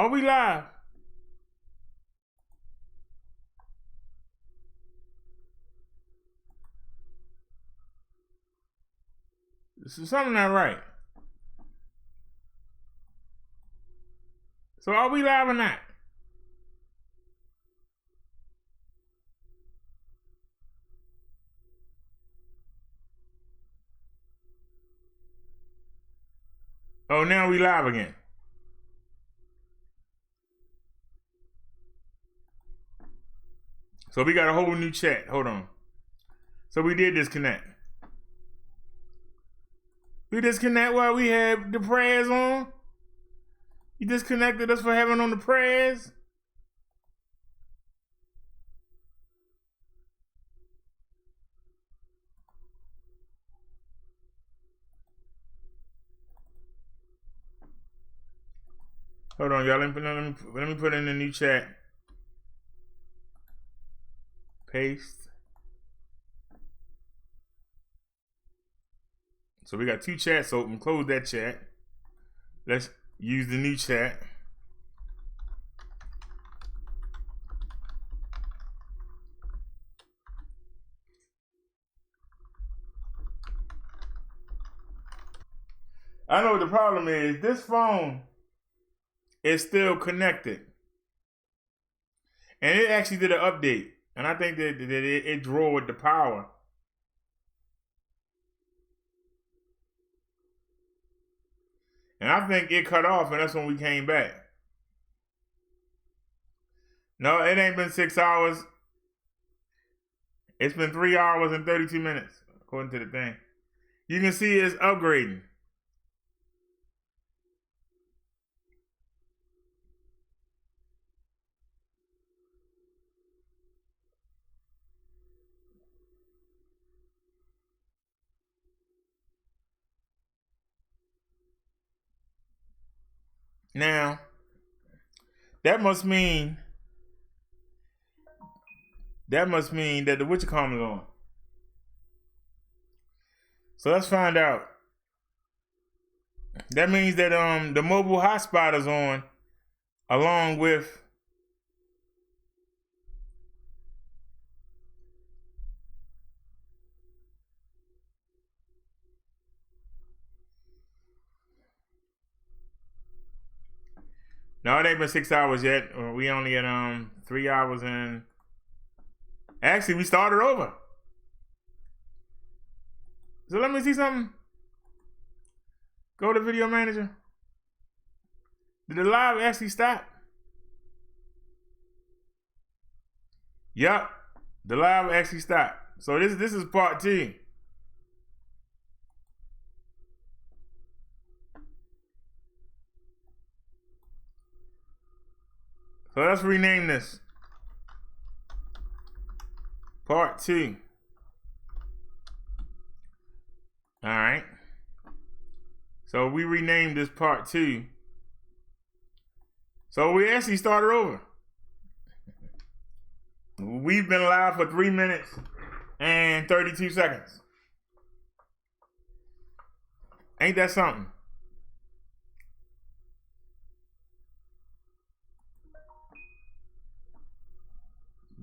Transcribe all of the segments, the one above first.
Are we live? This is something not right. So are we live or not? Oh, now we live again. So we got a whole new chat. Hold on. So we did disconnect. We disconnect while we had the prayers on. You disconnected us for having on the prayers. Hold on, y'all. Let me put in the new chat. Paste. So we got two chats open. Close that chat. Let's use the new chat. I know what the problem is. This phone is still connected. And it actually did an update. And I think that it drove the power. And I think it cut off, and that's when we came back. No, it ain't been 6 hours. It's been 3 hours and 32 minutes, according to the thing. You can see it's upgrading. Now, that must mean that the witchcom is on. So let's find out. That means that the mobile hotspot is on, along with no, it ain't been 6 hours yet. We only at 3 hours and actually we started over. So let me see something. Go to video manager. Did the live actually stop? Yup. The live actually stopped. So this is part 2. So let's rename this. Part 2. All right. So we renamed this part 2. So we actually started over. We've been live for 3 minutes and 32 seconds. Ain't that something?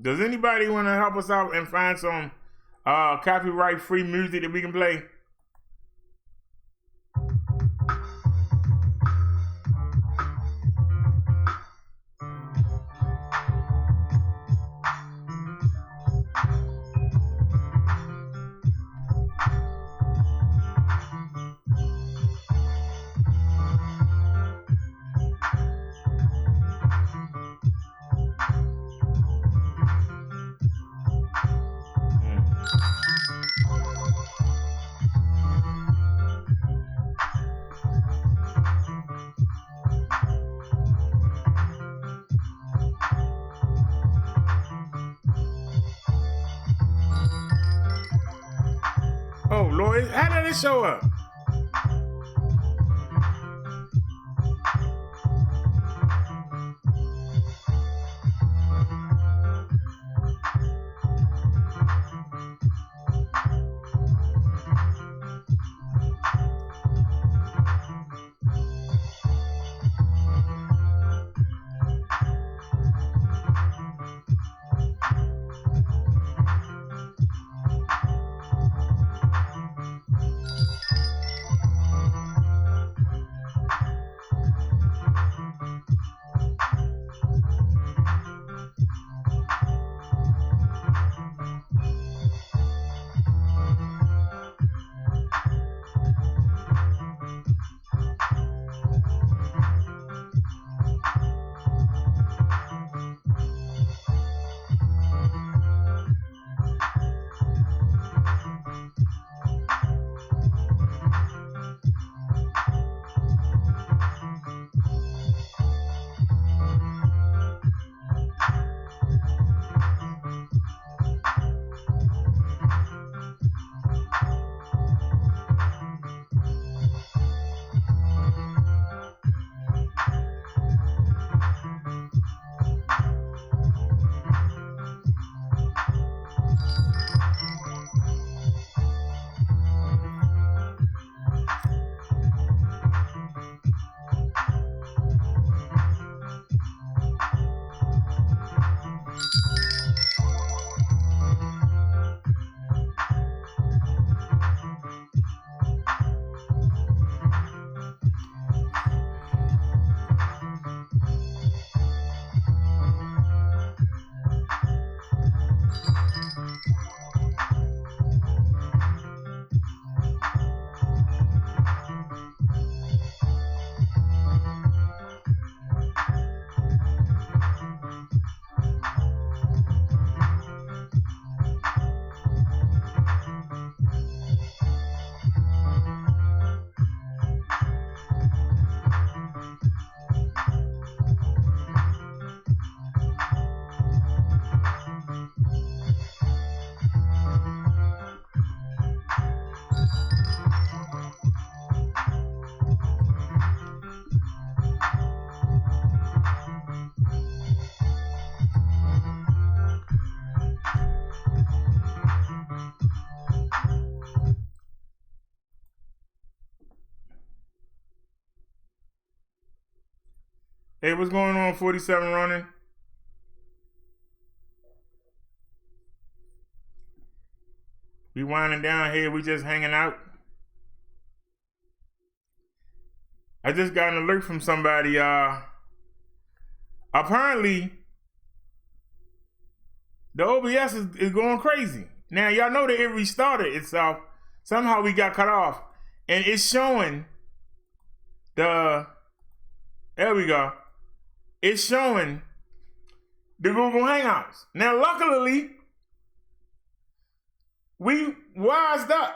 Does anybody want to help us out and find some copyright free music that we can play? Oh, Lord, how did it show up? Hey, what's going on, 47 running? We winding down here. We just hanging out. I just got an alert from somebody. Apparently, the OBS is going crazy. Now, y'all know that it restarted itself. Somehow we got cut off. And it's showing there we go. It's showing the Google Hangouts. Now, luckily, we wised up.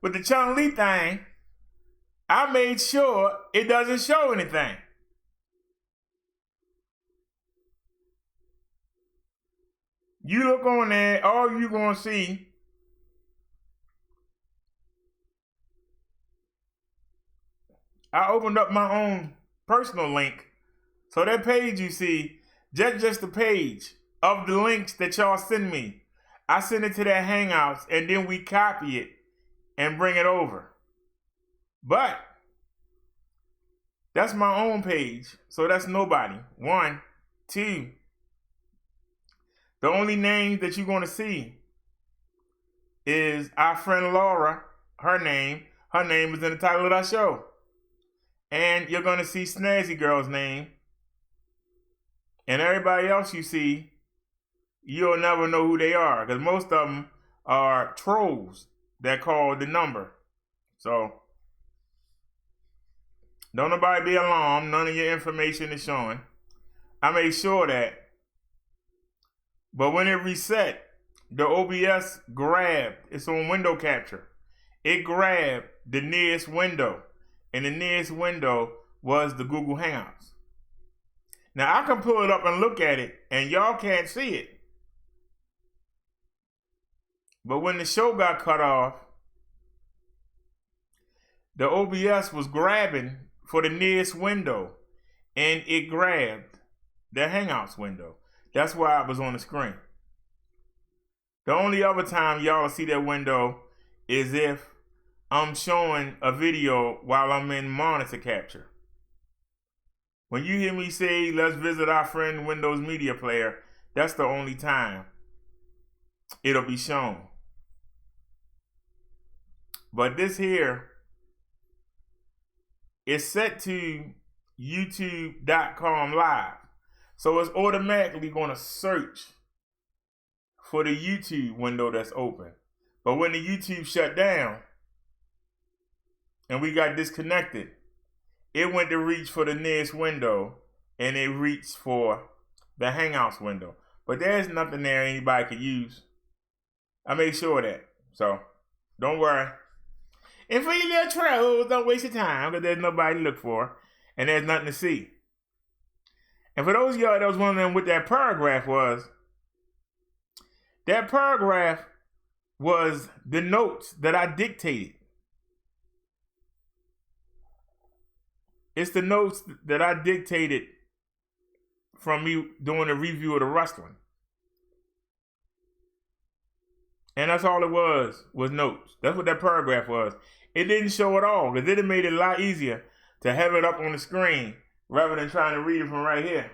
With the Chung Lee thing, I made sure it doesn't show anything. You look on there, all you're going to see I opened up my own personal link. So that page you see, just the page of the links that y'all send me. I send it to that Hangouts and then we copy it and bring it over. But that's my own page, so that's nobody. 1, 2. The only name that you're going to see is our friend Laura. Her name is in the title of that show. And you're going to see Snazzy Girl's name. And everybody else you see, you'll never know who they are, because most of them are trolls that call the number. So don't nobody be alarmed. None of your information is showing. I made sure that. But when it reset, the OBS grabbed, it's on window capture. It grabbed the nearest window. And the nearest window was the Google Hangouts. Now I can pull it up and look at it, and y'all can't see it. But when the show got cut off, the OBS was grabbing for the nearest window, and it grabbed the Hangouts window. That's why it was on the screen. The only other time y'all will see that window is if I'm showing a video while I'm in monitor capture. When you hear me say, let's visit our friend Windows Media Player, that's the only time it'll be shown. But this here is set to youtube.com live. So it's automatically going to search for the YouTube window that's open. But when the YouTube shut down and we got disconnected, it went to reach for the nearest window and it reached for the Hangouts window. But there's nothing there anybody could use. I made sure of that. So don't worry. And for you little trolls, don't waste your time, because there's nobody to look for and there's nothing to see. And for those of y'all that was wondering what that paragraph was the notes that I dictated. It's the notes that I dictated from me doing a review of the wrestling. And that's all it was notes. That's what that paragraph was. It didn't show at all, because it had made it a lot easier to have it up on the screen rather than trying to read it from right here.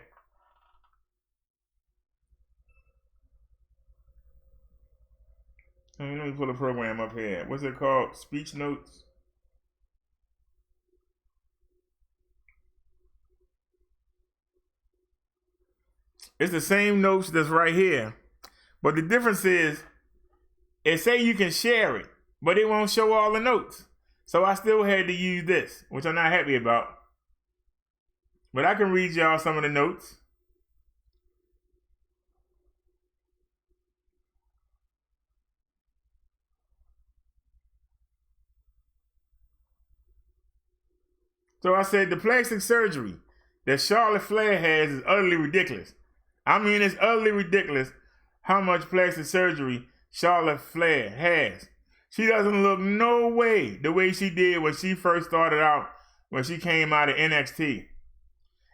Let me pull the program up here. What's it called? Speech notes. It's the same notes that's right here. But the difference is, it say you can share it, but it won't show all the notes. So I still had to use this, which I'm not happy about. But I can read y'all some of the notes. So I said the plastic surgery that Charlotte Flair has is utterly ridiculous. I mean, it's utterly ridiculous how much plastic surgery Charlotte Flair has. She doesn't look no way the way she did when she first started out, when she came out of NXT.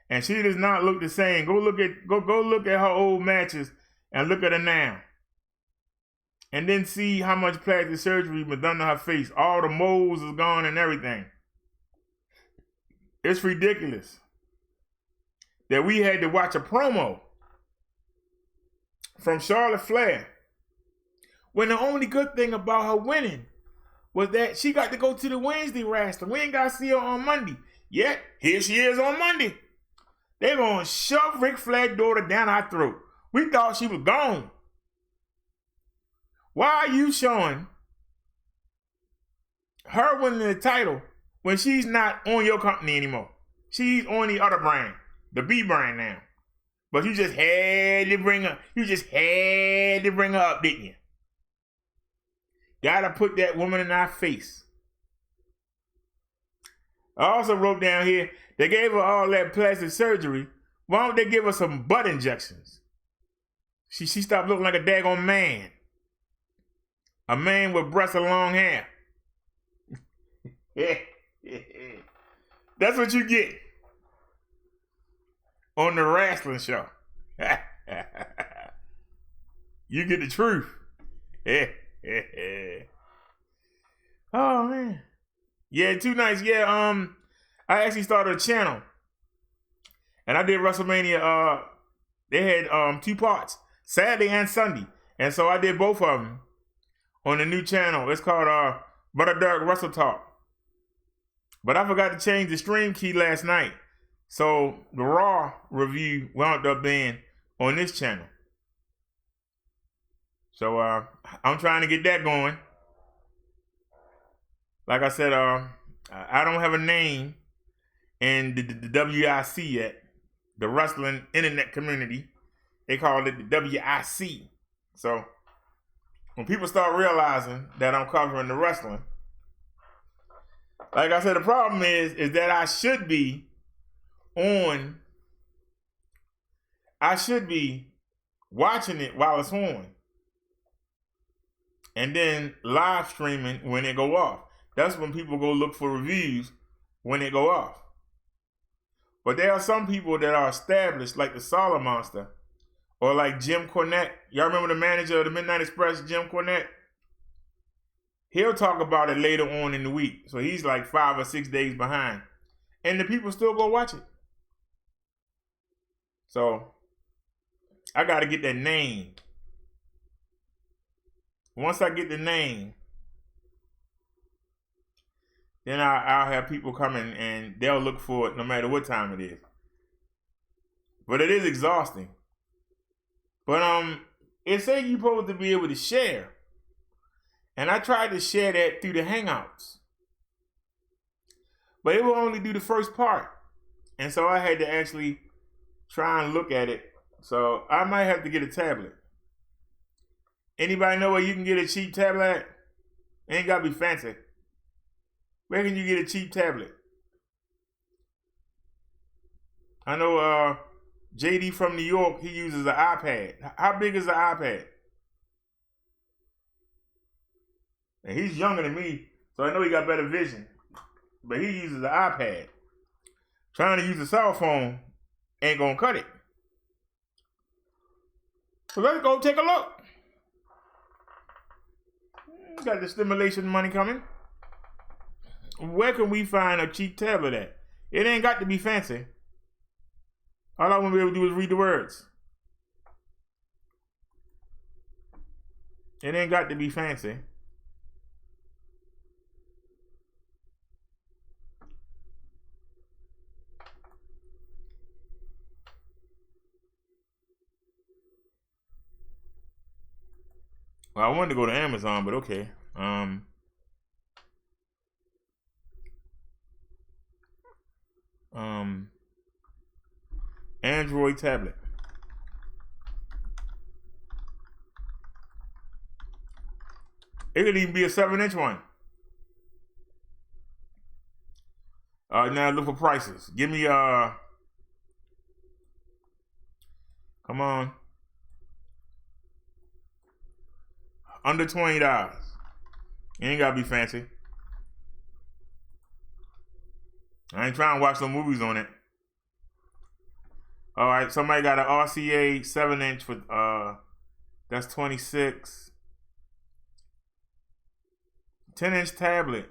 And she does not look the same. Go look at her old matches and look at her now. And then see how much plastic surgery was done to her face. All the moles is gone and everything. It's ridiculous that we had to watch a promo from Charlotte Flair when the only good thing about her winning was that she got to go to the Wednesday wrestling. We ain't got to see her on Monday. Yet, here she is on Monday. They're going to shove Ric Flair's daughter down our throat. We thought she was gone. Why are you showing her winning the title when she's not on your company anymore? She's on the other brand, the B brand now. But you just had to bring her, up, didn't you? Gotta put that woman in our face. I also wrote down here, they gave her all that plastic surgery. Why don't they give her some butt injections? She stopped looking like a daggone man. A man with breasts and long hair. That's what you get on the wrestling show. You get the truth. Oh man. Yeah, 2 nights. Yeah, I actually started a channel. And I did WrestleMania. They had 2 parts, Saturday and Sunday. And so I did both of them on the new channel. It's called Brother Derrick Wrestle Talk. But I forgot to change the stream key last night. So the Raw review wound up being on this channel. So I'm trying to get that going. Like I said, I don't have a name in the WIC yet. The wrestling internet community. They call it the WIC. So when people start realizing that I'm covering the wrestling, like I said, the problem is that I should be watching it while it's on. And then live streaming when it go off. That's when people go look for reviews when it go off. But there are some people that are established, like the Solid Monster, or like Jim Cornette. Y'all remember the manager of the Midnight Express, Jim Cornette? He'll talk about it later on in the week. So he's like 5 or 6 days behind. And the people still go watch it. So I got to get that name. Once I get the name, then I'll have people coming and they'll look for it no matter what time it is. But it is exhausting. But it said you're supposed to be able to share. And I tried to share that through the Hangouts. But it will only do the first part. And so I had to actually try and look at it. So I might have to get a tablet. Anybody know where you can get a cheap tablet at? It ain't gotta be fancy. Where can you get a cheap tablet? I know JD from New York, he uses an iPad. How big is an iPad? And he's younger than me, so I know he got better vision. But he uses an iPad. Trying to use a cell phone ain't gonna cut it. So let's go take a look. Got the stimulation money coming. Where can we find a cheap tablet at? It ain't got to be fancy. All I want to be able to do is read the words. It ain't got to be fancy. Well, I wanted to go to Amazon, but okay. Android tablet. It could even be a 7-inch one. Now look for prices. Give me come on. Under $20. You ain't gotta be fancy. I ain't trying to watch no movies on it. All right, somebody got an RCA 7-inch for that's 26. 10-inch tablet,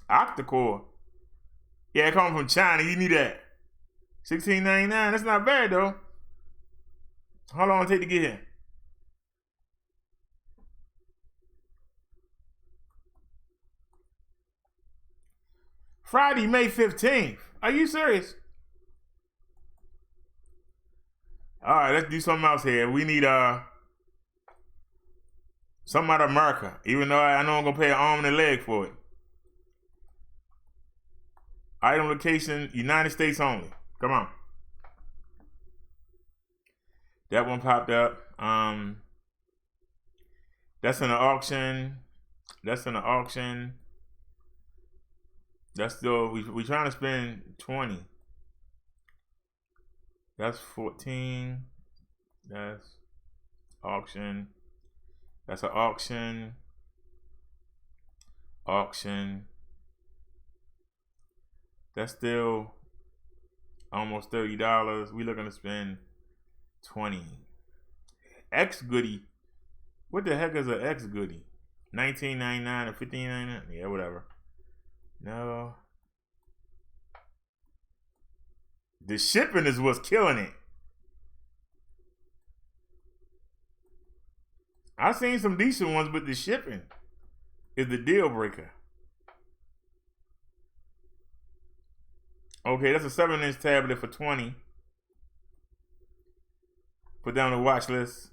octa-core. Yeah, it comes from China. You need that. $16.99. That's not bad though. How long it take to get here? Friday, May 15th. Are you serious? All right, let's do something else here. We need something out of America. Even though I know I'm gonna pay an arm and a leg for it. Item location, United States only. Come on. That one popped up. That's in the auction. That's in the auction. That's still, we trying to spend 20. That's 14. That's auction. That's an auction. Auction. That's still almost $30. We looking to spend 20. X goodie. What the heck is an X goodie? $19.99 or $15.99? Yeah, whatever. No. The shipping is what's killing it. I've seen some decent ones, but the shipping is the deal breaker. Okay, that's a 7-inch tablet for 20. Put down the watch list.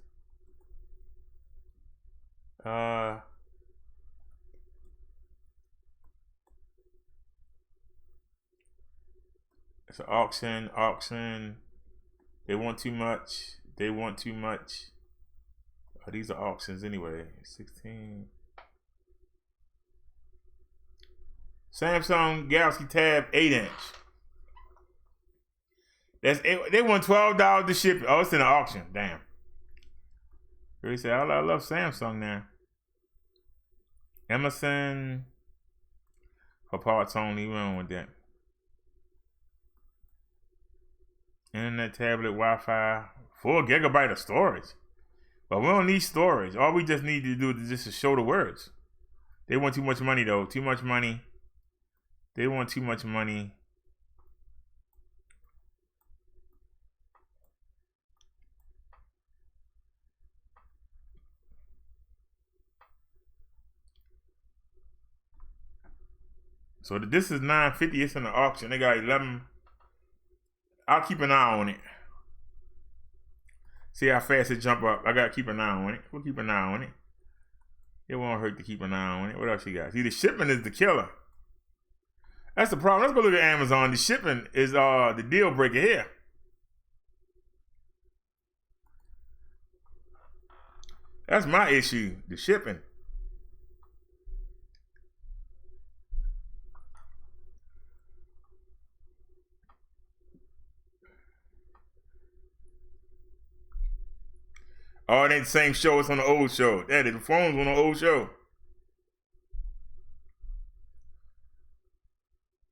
It's an auction. They want too much. Oh, these are auctions anyway. 16. Samsung Galaxy Tab 8-inch. They want $12 to ship it. Oh, it's in an auction. Damn. Really said, I love Samsung now. Emerson for parts only. We don't want that. Internet, tablet, Wi-Fi, 4 GB of storage. But we don't need storage. All we just need to do is just to show the words. They want too much money though. Too much money. They want too much money. So this is $9.50. It's in the auction. They got 11. I'll keep an eye on it. See how fast it jump up. I gotta keep an eye on it. We'll keep an eye on it. It won't hurt to keep an eye on it. What else you got? See, the shipping is the killer. That's the problem. Let's go look at Amazon. The shipping is the deal breaker here. That's my issue. The shipping. Oh, it ain't the same show. It's on the old show. That is, the phone's on the old show.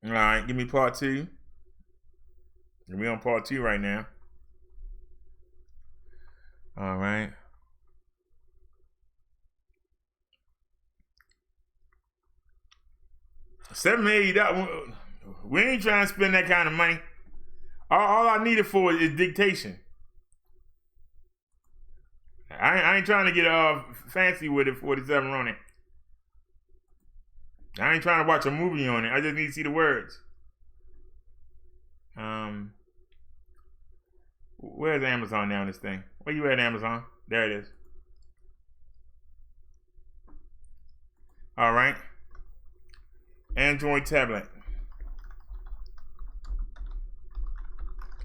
All right, give me part 2. We on part 2 right now. All right. $780. We ain't trying to spend that kind of money. All I need it for is dictation. I ain't trying to get fancy with it. 47 on it. I ain't trying to watch a movie on it. I just need to see the words. Where's Amazon now on this thing? Where you at, Amazon? There it is. All right. Android tablet.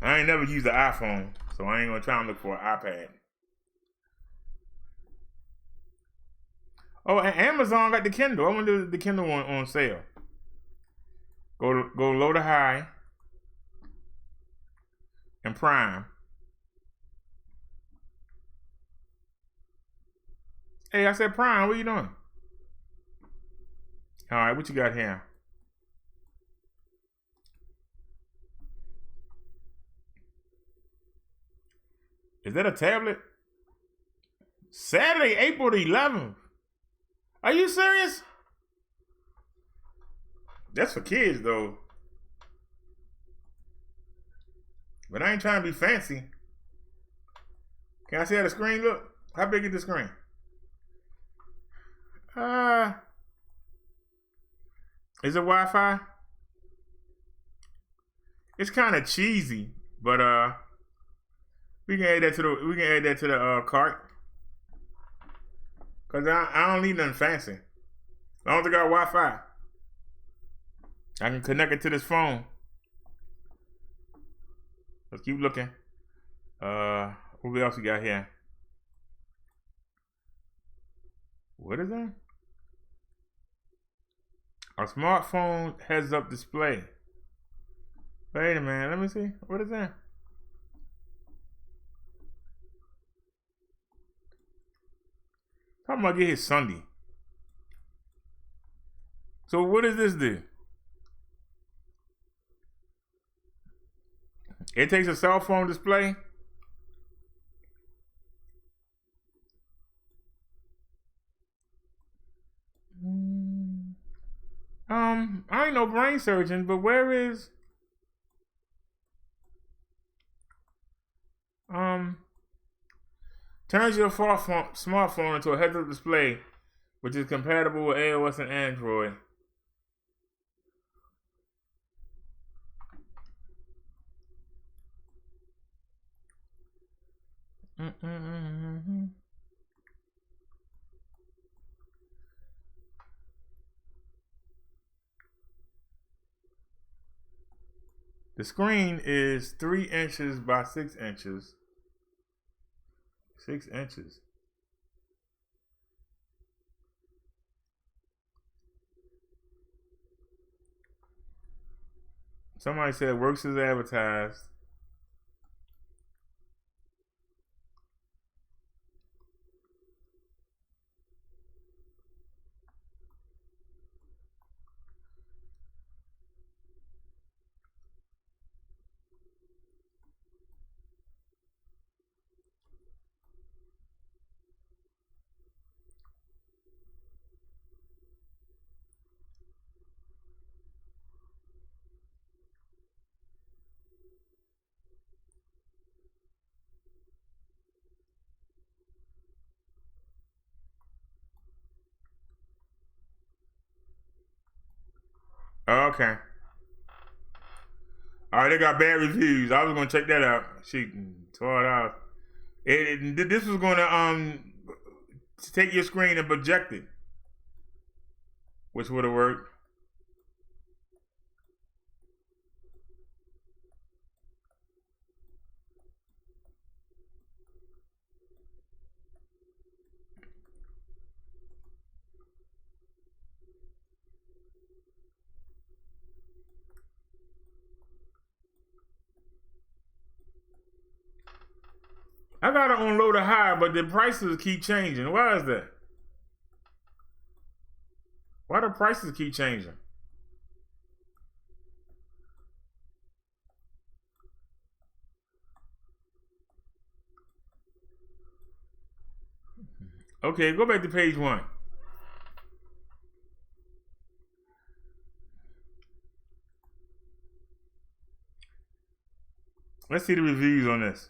I ain't never used an iPhone, so I ain't gonna try and look for an iPad. Oh, and Amazon got the Kindle. I wonder if the Kindle one on sale. Go low to high and Prime. Hey, I said Prime. What are you doing? All right, what you got here? Is that a tablet? Saturday, April the 11th. Are you serious? That's for kids, though. But I ain't trying to be fancy. Can I see how the screen look? How big is the screen? Is it Wi-Fi? It's kind of cheesy, but we can add that to the cart. Cause I don't need nothing fancy. As long as I got Wi-Fi, I can connect it to this phone. Let's keep looking. What else we got here? What is that? A smartphone heads-up display. Wait a minute, let me see. What is that? Talking about get his Sunday. So what does this do? It takes a cell phone display. I ain't no brain surgeon, but where is turns your smartphone into a heads-up display, which is compatible with iOS and Android. The screen is 3 inches by 6 inches. 6 inches. Somebody said works as advertised. Okay. Alright, they got bad reviews. I was gonna check that out. She $12. This was gonna take your screen and project it, which would have worked. I got it on low to high, but the prices keep changing. Why is that? Why do prices keep changing? Okay, go back to page 1. Let's see the reviews on this.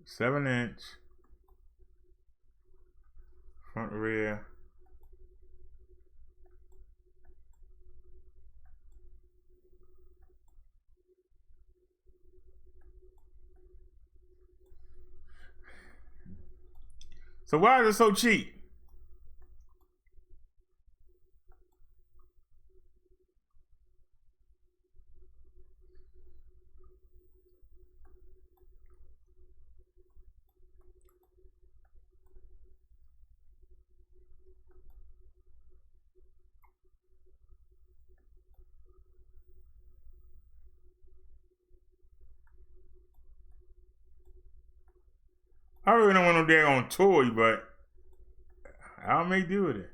Seven-inch front rear. So why is it so cheap? I really don't want no daggone toy, but I'll make do with it.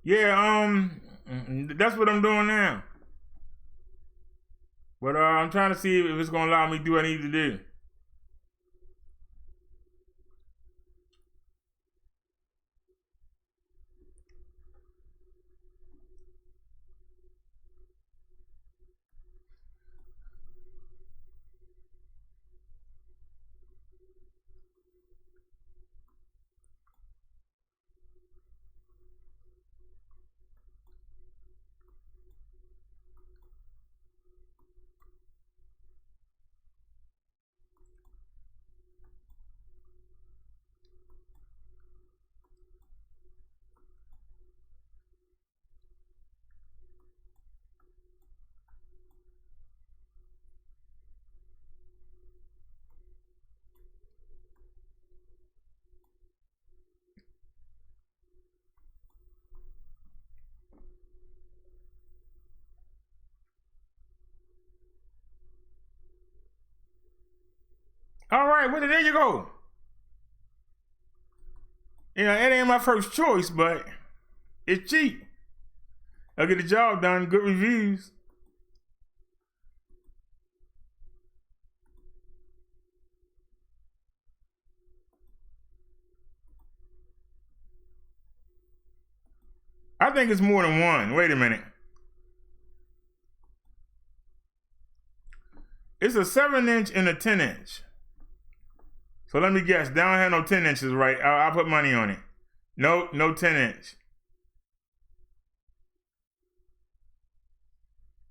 Yeah, that's what I'm doing now. But I'm trying to see if it's gonna allow me to do what I need to do. All right, well, there you go. You know, it ain't my first choice, but it's cheap. I'll get the job done, good reviews. I think it's more than one. Wait a minute. It's a 7-inch and a 10-inch. So let me guess. They don't have no 10 inches, right? I'll put money on it. Nope, no 10-inch.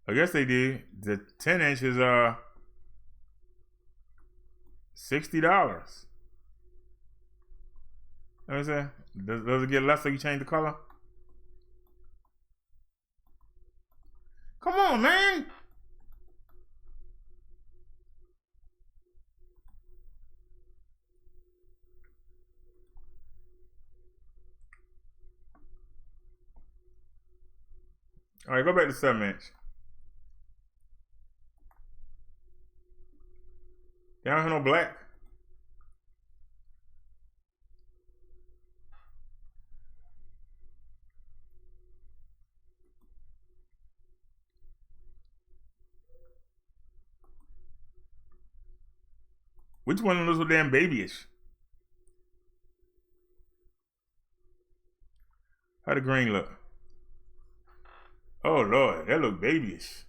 I guess they do. The 10-inch is $60. What is that? Does it get less if you change the color? Come on, man. All right, go back to 7-inch. They don't have no black. Which one of those so damn babyish? How the green look? Oh Lord, that look babyish.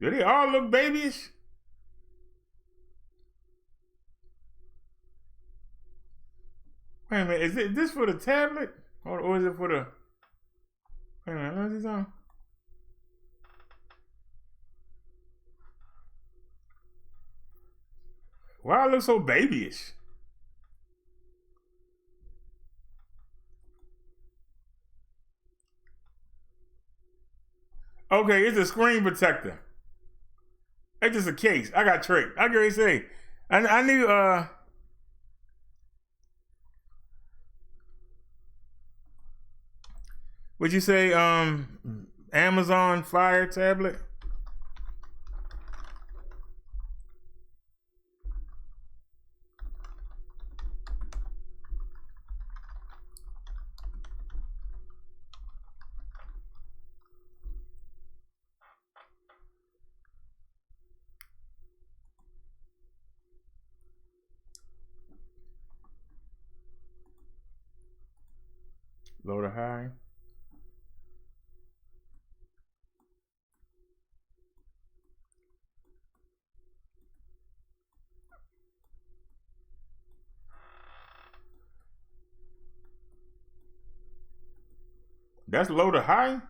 Do they all look babyish? Wait a minute, is this for the tablet? Or is it for the... Wait a minute, what's this on? Why it look so babyish? Okay, it's a screen protector. It's just a case. I got tricked. I gotta say, I knew would you say Amazon Fire tablet? Low to high. That's low to high?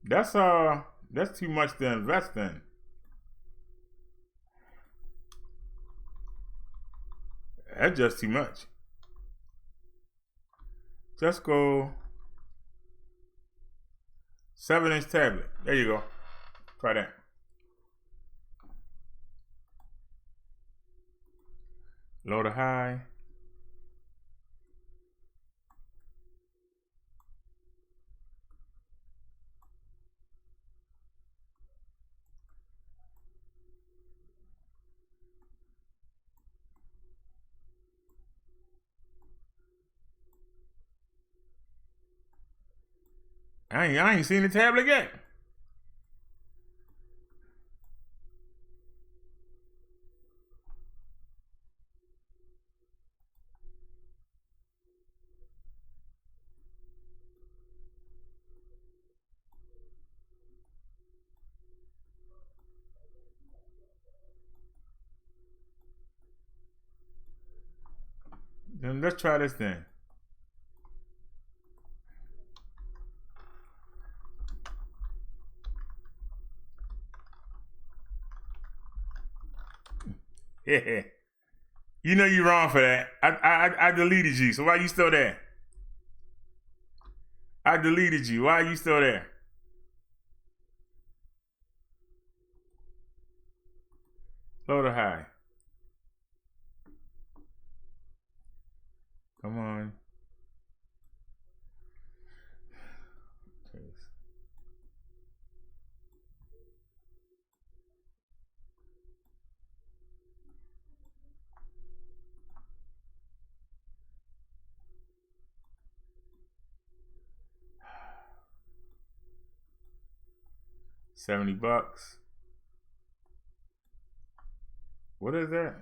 That's too much to invest in. That's just too much. Just go 7-inch tablet. There you go. Try that. Low to high. I ain't seen the tablet yet. Then let's try this thing. Yeah. You know you're wrong for that. I deleted you, so why you still there? I deleted you. Why are you still there? Low to high. Come on. $70. What is that?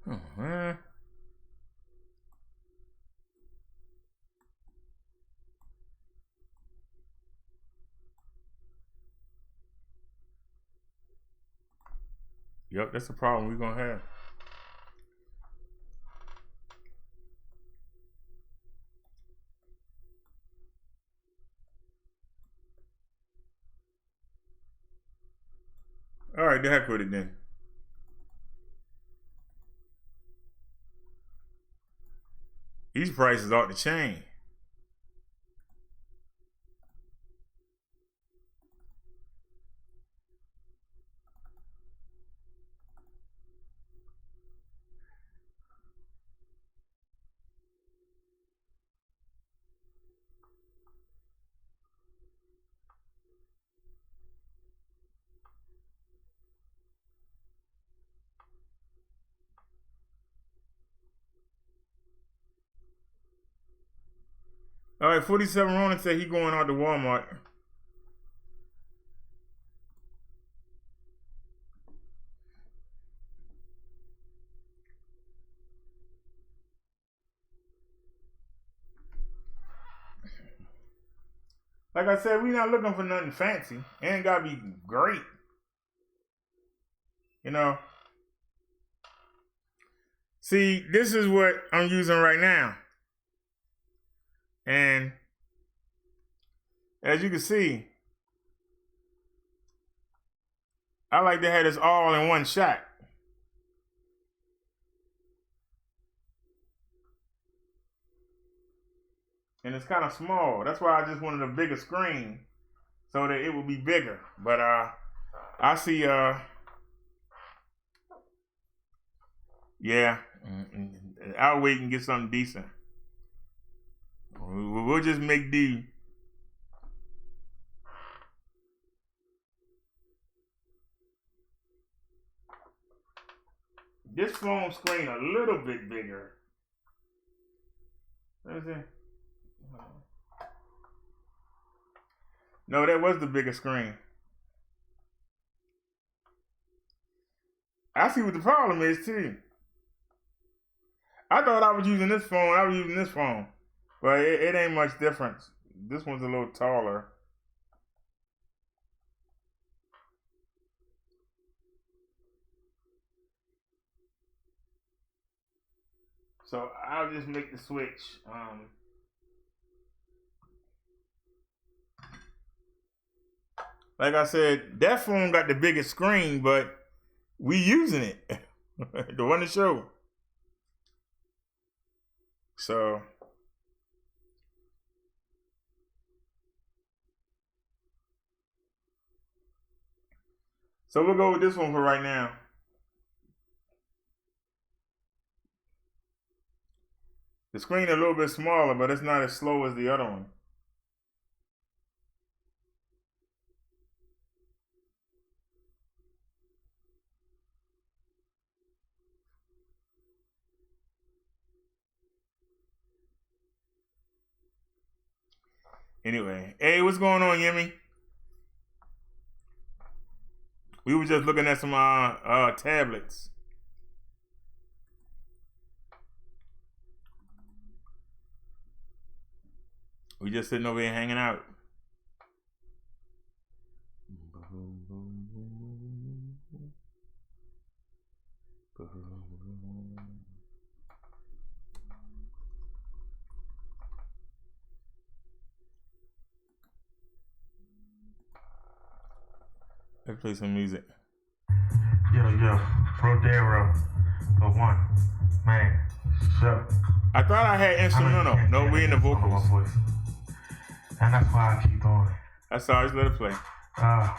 Oh, man. Yep, that's the problem we're gonna have. All right, the heck with it then. These prices off the chain. All right, 47 Ronan said he going out to Walmart. Like I said, we not looking for nothing fancy. It ain't gotta be great. You know. See, this is what I'm using right now. And as you can see, I like to have this all in one shot. And it's kind of small. That's why I just wanted a bigger screen so that it would be bigger. But I see yeah, I'll wait and get something decent. We'll just make do. This phone screen a little bit bigger. No, that was the bigger screen. I see what the problem is too. I thought I was using this phone. But it ain't much difference. This one's a little taller. So I'll just make the switch. Like I said, that phone got the biggest screen, but we using it to run the show. So we'll go with this one for right now. The screen a little bit smaller, but it's not as slow as the other one. Anyway, hey, what's going on, Yemi? We were just looking at some tablets. We just sitting over here hanging out. Let's play some music. Yo, BROTHA, the one, man, so. I thought I had instrumental. No, we in the vocals. And that's why I keep going. That's all. Just let it play. Yeah.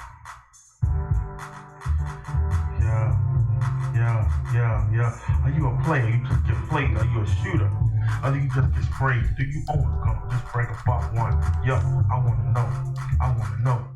Are you a player? You just get played? Are you a shooter? Or do you just get sprayed? Do you own a gun? Just brag about one. Yo, I wanna know.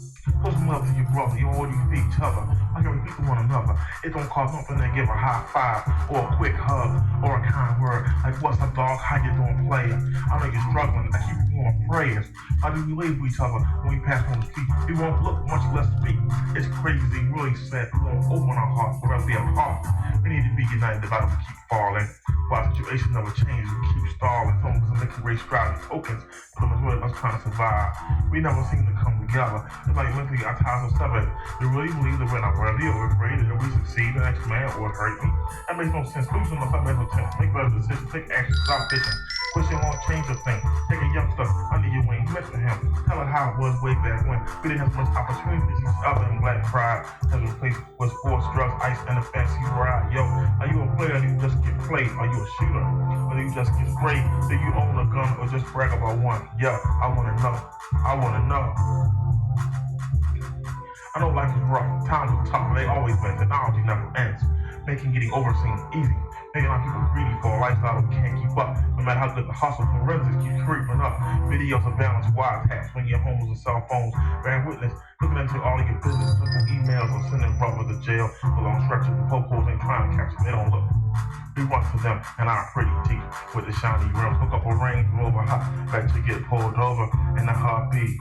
Put some love to your brother. You already feed each other. I can repeat to one another. It don't cost nothing to give a high five or a quick hug or a kind word. Like, what's up, dog? How you doing, player? I know you're struggling. I keep you on prayers. How do we label each other when we pass on the street? We won't look, much less speak. It's crazy, really sad. We won't open our hearts, or else we apart. We need to be united about it. We keep falling. While the situation never changes, we keep stalling. Some of us make race crowd tokens, but the majority of us trying to survive. We never seem to come together. It's like mentally our ties are severed. You really believe that we're not worthy or we're afraid that if we succeed, the next man or hurt me? That makes no sense. Losing us up mental tense. Make better decisions. Take action. Stop bitching. Pushing won't change a thing. Take a youngster under your wing. Mentor him. Tell her how it was way back when we didn't have much opportunities. Each other in black pride. Has replaced with sports, drugs, ice, and a fancy ride. Yo, are you a player or do you just get played? Are you a shooter? Or do you just get sprayed? Do you own a gun or just brag about one? Yo, I wanna know. I know life is rough, times are tough, but they always been. Technology never ends, making getting overseen easy. Making our people greedy for a lifestyle we can't keep up. No matter how good the hustle, forensics keep creeping up. Videos of violence, wiretaps, when your homes and cell phones. Bearing witness, looking into all of your business, simple emails, or sending brothers to jail. The long stretches, the popos ain't trying to catch them, they don't look. We run to them and our pretty teeth with the shiny rims. Hook up a Range Rover, back to get pulled over in the heartbeat.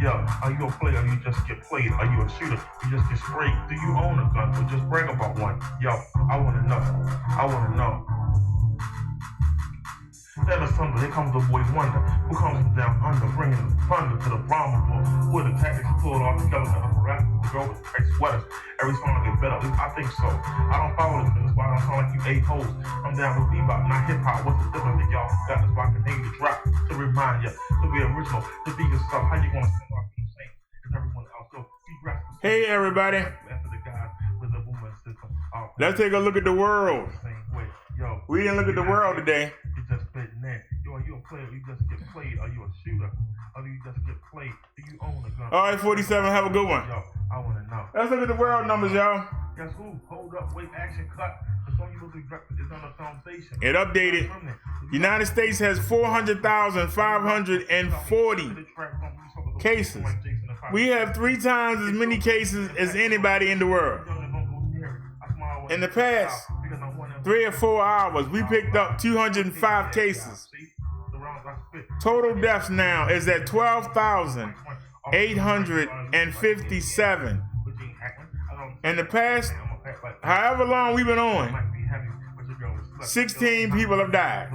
Yo, are you a player or you just get played? Are you a shooter? You just get sprayed? Do you own a gun or just brag about one? Yo, I wanna know. Then asunder, here comes the boy Wonder, who comes from down under, bringing the thunder to the vulnerable. With the tactics pulled all together, never harass the girl with the tight sweaters. Every song I get better, at least I think so. I don't follow this, that's why I don't sound like you a-hoes. I'm down with bebop, not hip-hop. What's the difference that y'all got? That's why I continue to drop, to remind you, to be original, to be yourself. How you gonna sing off the same as everyone else? So be dressed the same. Hey, everybody. After the guy with the woman system. Let's take a look at the world. Yo, we didn't look at the world today. You just fitting in. Yo, are you a player? You just get played. Are you a shooter? Or do you just get played? Do you own a gun? All right, 47. Have a good one. Yo, I want to know. Let's look at the world numbers, y'all. Guess who? Hold up, wait, action, cut. The song you look is on the foundation. It updated. United States has 400,540 cases. We have 3 times as many cases as anybody in the world. In the past 3 or 4 hours, we picked up 205 cases. Total deaths now is at 12,857. In the past, however long we've been on, 16 people have died.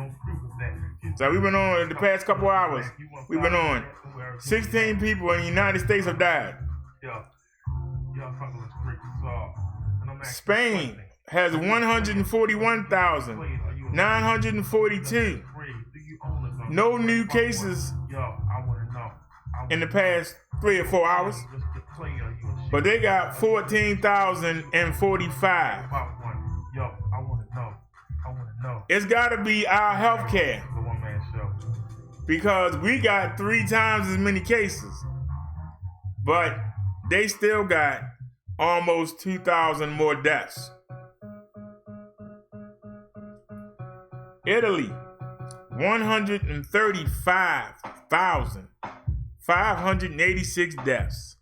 So we've been on in the past couple hours. we've been on. 16 people in the United States have died. Spain has 141,942. No new cases in the past 3 or 4 hours. But they got 14,045. It's got to be our health care. Because we got 3 times as many cases. But they still got almost 2,000 more deaths. Italy, 135,586 deaths.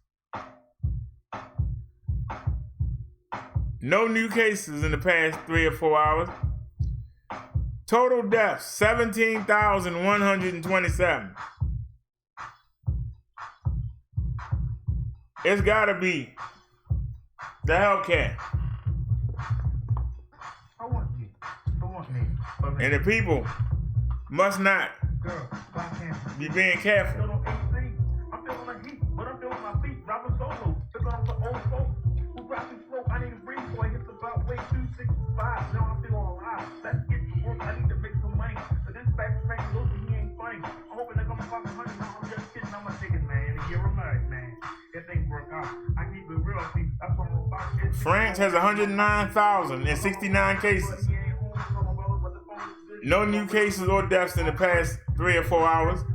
No new cases in the past 3 or 4 hours. Total deaths, 17,127. It's gotta be the healthcare. And the people must not be being careful. I'm feeling the heat, but I'm feeling my feet. Dropping solo. Took on some old folks who probably smoke. I need to breathe, so I hit the belt weight 265. Now I feel alive. Let's get to work. I need to make some money. But this backpack looking, he ain't funny. I'm hoping they're gonna fuck 100. No, I'm just kidding. I'm a chicken, man. A year of married, man. If things work out, I keep it real. See, that's what I'm about. France has 109,069 cases. No new cases or deaths in the past 3 or 4 hours,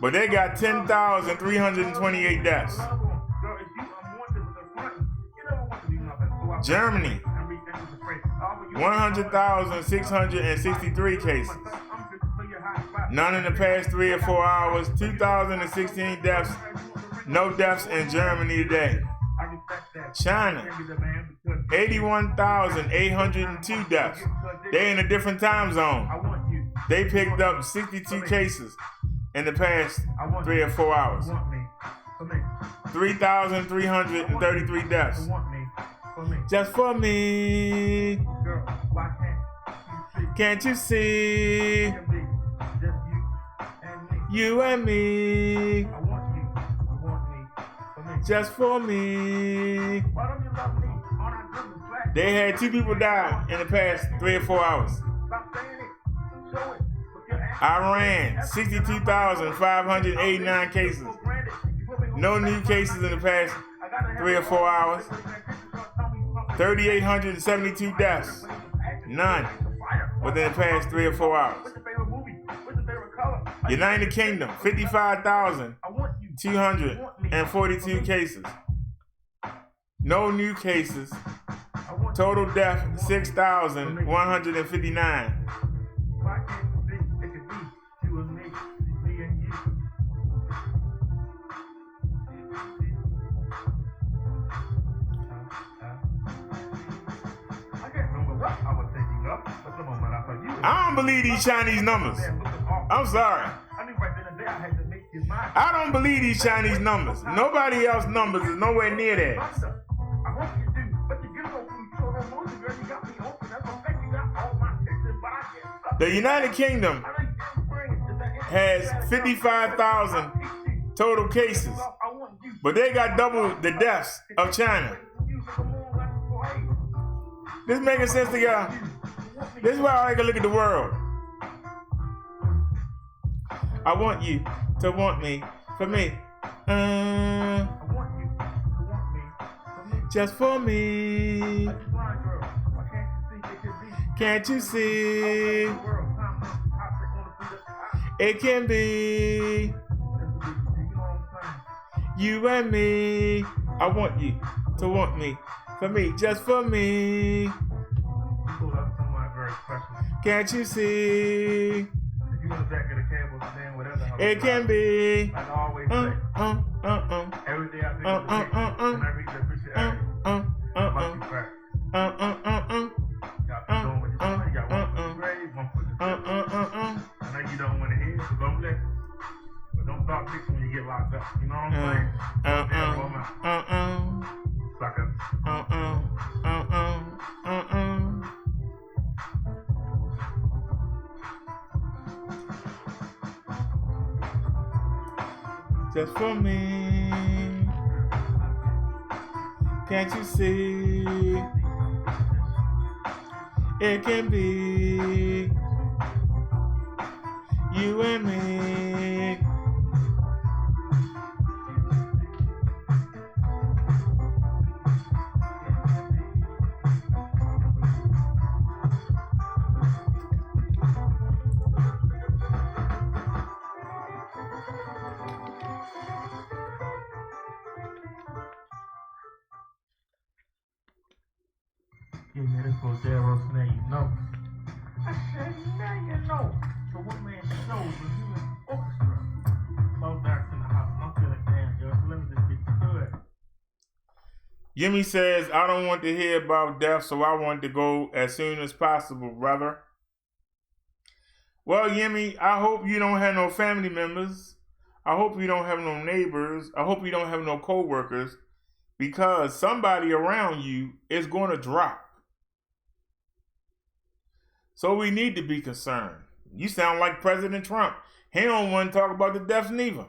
but they got 10,328 deaths. Germany, 100,663 cases. None in the past 3 or 4 hours, 2,016 deaths. No deaths in Germany today. China, 81,802 deaths. They in a different time zone. They picked up 62 cases in the past 3 or 4 hours. 3,333 deaths. Just for me. Can't you see? You and me. Just for me. They had 2 people die in the past 3 or 4 hours. Iran, 62,589 cases. No new cases in the past 3 or 4 hours. 3,872 deaths. None within the past 3 or 4 hours. United Kingdom, 55,242 cases. No new cases. Total death, 6,159. I don't believe these Chinese numbers. I'm sorry. I don't believe these Chinese numbers. Nobody else's numbers is nowhere near that. The United Kingdom has 55,000 total cases, but they got double the deaths of China. This making sense to y'all? This is why I can look at the world. I want you to want me for me. Just for me. Can't you see? It can be you and me. I want you to want me for me. Just for me. Can't you see? It can be. just for me. Can't you see? It can be you and me. Yeah, man, this was Derrick. Now you know. I said, now you know. The one man shows was you in orchestra. Both back in the house. I'm feeling damn, yo. Let me just get to it. Jimmy says, I don't want to hear about death, so I want to go as soon as possible, brother. Well, Yemi, I hope you don't have no family members. I hope you don't have no neighbors. I hope you don't have no co-workers, because somebody around you is going to drop. So we need to be concerned. You sound like President Trump. He don't want to talk about the deaths neither.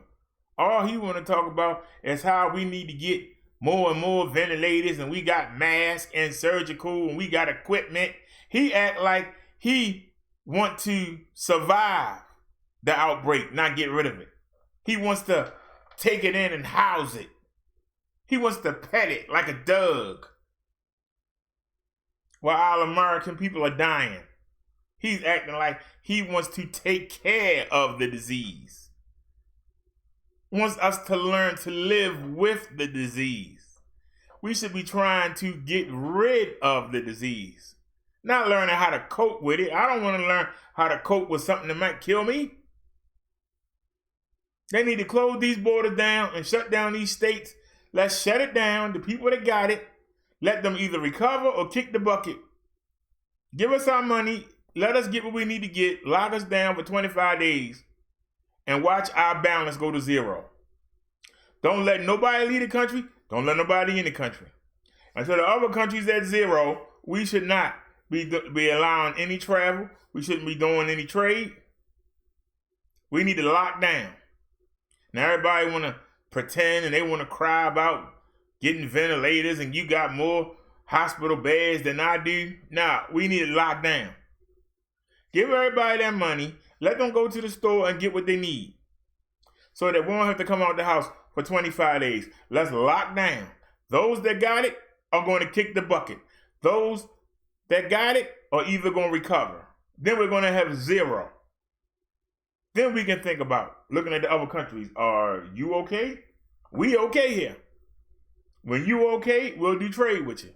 All he want to talk about is how we need to get more and more ventilators, and we got masks and surgical, and we got equipment. He act like he want to survive the outbreak, not get rid of it. He wants to take it in and house it. He wants to pet it like a dog. While all American people are dying, he's acting like he wants to take care of the disease. He wants us to learn to live with the disease. We should be trying to get rid of the disease, not learning how to cope with it. I don't want to learn how to cope with something that might kill me. They need to close these borders down and shut down these states. Let's shut it down. The people that got it, let them either recover or kick the bucket. Give us our money. Let us get what we need to get. Lock us down for 25 days and watch our balance go to zero. Don't let nobody leave the country. Don't let nobody in the country. Until the other countries at zero, we should not be allowing any travel. We shouldn't be doing any trade. We need to lock down. Now everybody want to pretend and they want to cry about getting ventilators and you got more hospital beds than I do. Nah, we need to lock down. Give everybody that money. Let them go to the store and get what they need, so that we won't have to come out the house for 25 days. Let's lock down. Those that got it are going to kick the bucket. Those that got it are either going to recover. Then we're going to have zero. Then we can think about looking at the other countries. Are you okay? We okay here. When you okay, we'll do trade with you.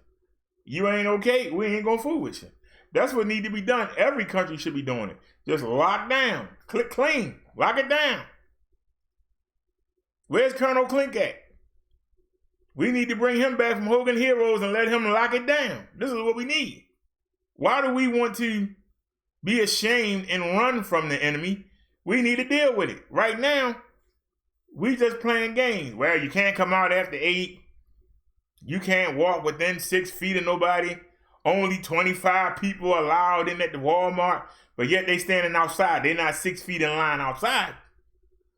You ain't okay, we ain't going to fool with you. That's what need to be done. Every country should be doing it. Just lock down. Click clean. Lock it down. Where's Colonel Klink at? We need to bring him back from Hogan Heroes and let him lock it down. This is what we need. Why do we want to be ashamed and run from the enemy? We need to deal with it. Right now, we just playing games. Well, you can't come out after 8. You can't walk within 6 feet of nobody. Only 25 people allowed in at the Walmart, but yet they standing outside. They're not 6 feet in line outside.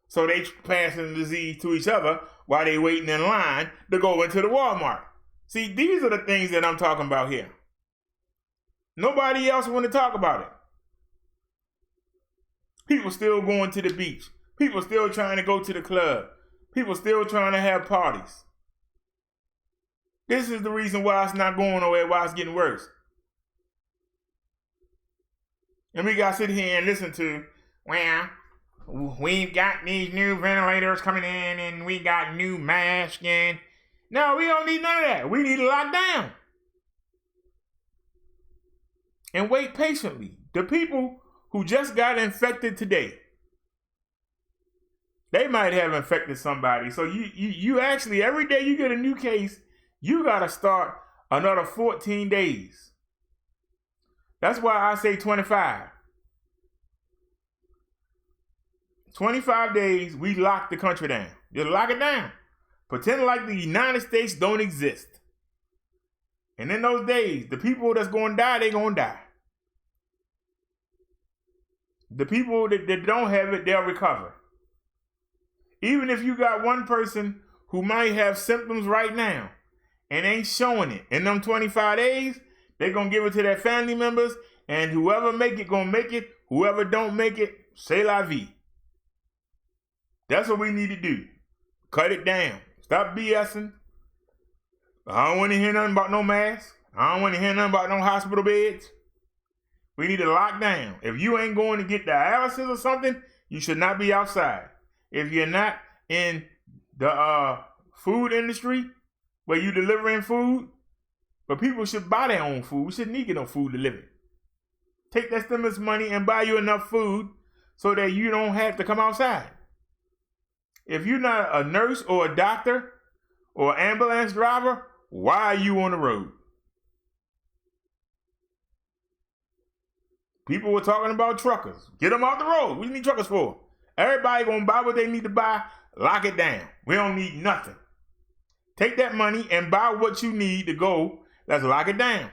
So they passing the disease to each other while they waiting in line to go into the Walmart. See, these are the things that I'm talking about here. Nobody else want to talk about it. People still going to the beach. People still trying to go to the club. People still trying to have parties. This is the reason why it's not going nowhere, why it's getting worse. And we got to sit here and listen to, well, we've got these new ventilators coming in and we got new masks and no, we don't need none of that. We need to lock down. And wait patiently. The people who just got infected today, they might have infected somebody. So you actually, every day you get a new case, you got to start another 14 days. That's why I say 25. 25 days, we lock the country down. Just lock it down. Pretend like the United States don't exist. And in those days, the people that's going to die, they're going to die. The people that don't have it, they'll recover. Even if you got one person who might have symptoms right now and ain't showing it, in them 25 days, they're going to give it to their family members, and whoever make it going to make it. Whoever don't make it, c'est la vie. That's what we need to do. Cut it down. Stop BSing. I don't want to hear nothing about no mask. I don't want to hear nothing about no hospital beds. We need to lock down. If you ain't going to get dialysis or something, you should not be outside. If you're not in the food industry where you delivering food, but people should buy their own food. We shouldn't need to get no food delivered. Take that stimulus money and buy you enough food so that you don't have to come outside. If you're not a nurse or a doctor or ambulance driver, why are you on the road? People were talking about truckers. Get them off the road. What do you need truckers for? Everybody gonna buy what they need to buy. Lock it down. We don't need nothing. Take that money and buy what you need to go. Let's lock it down.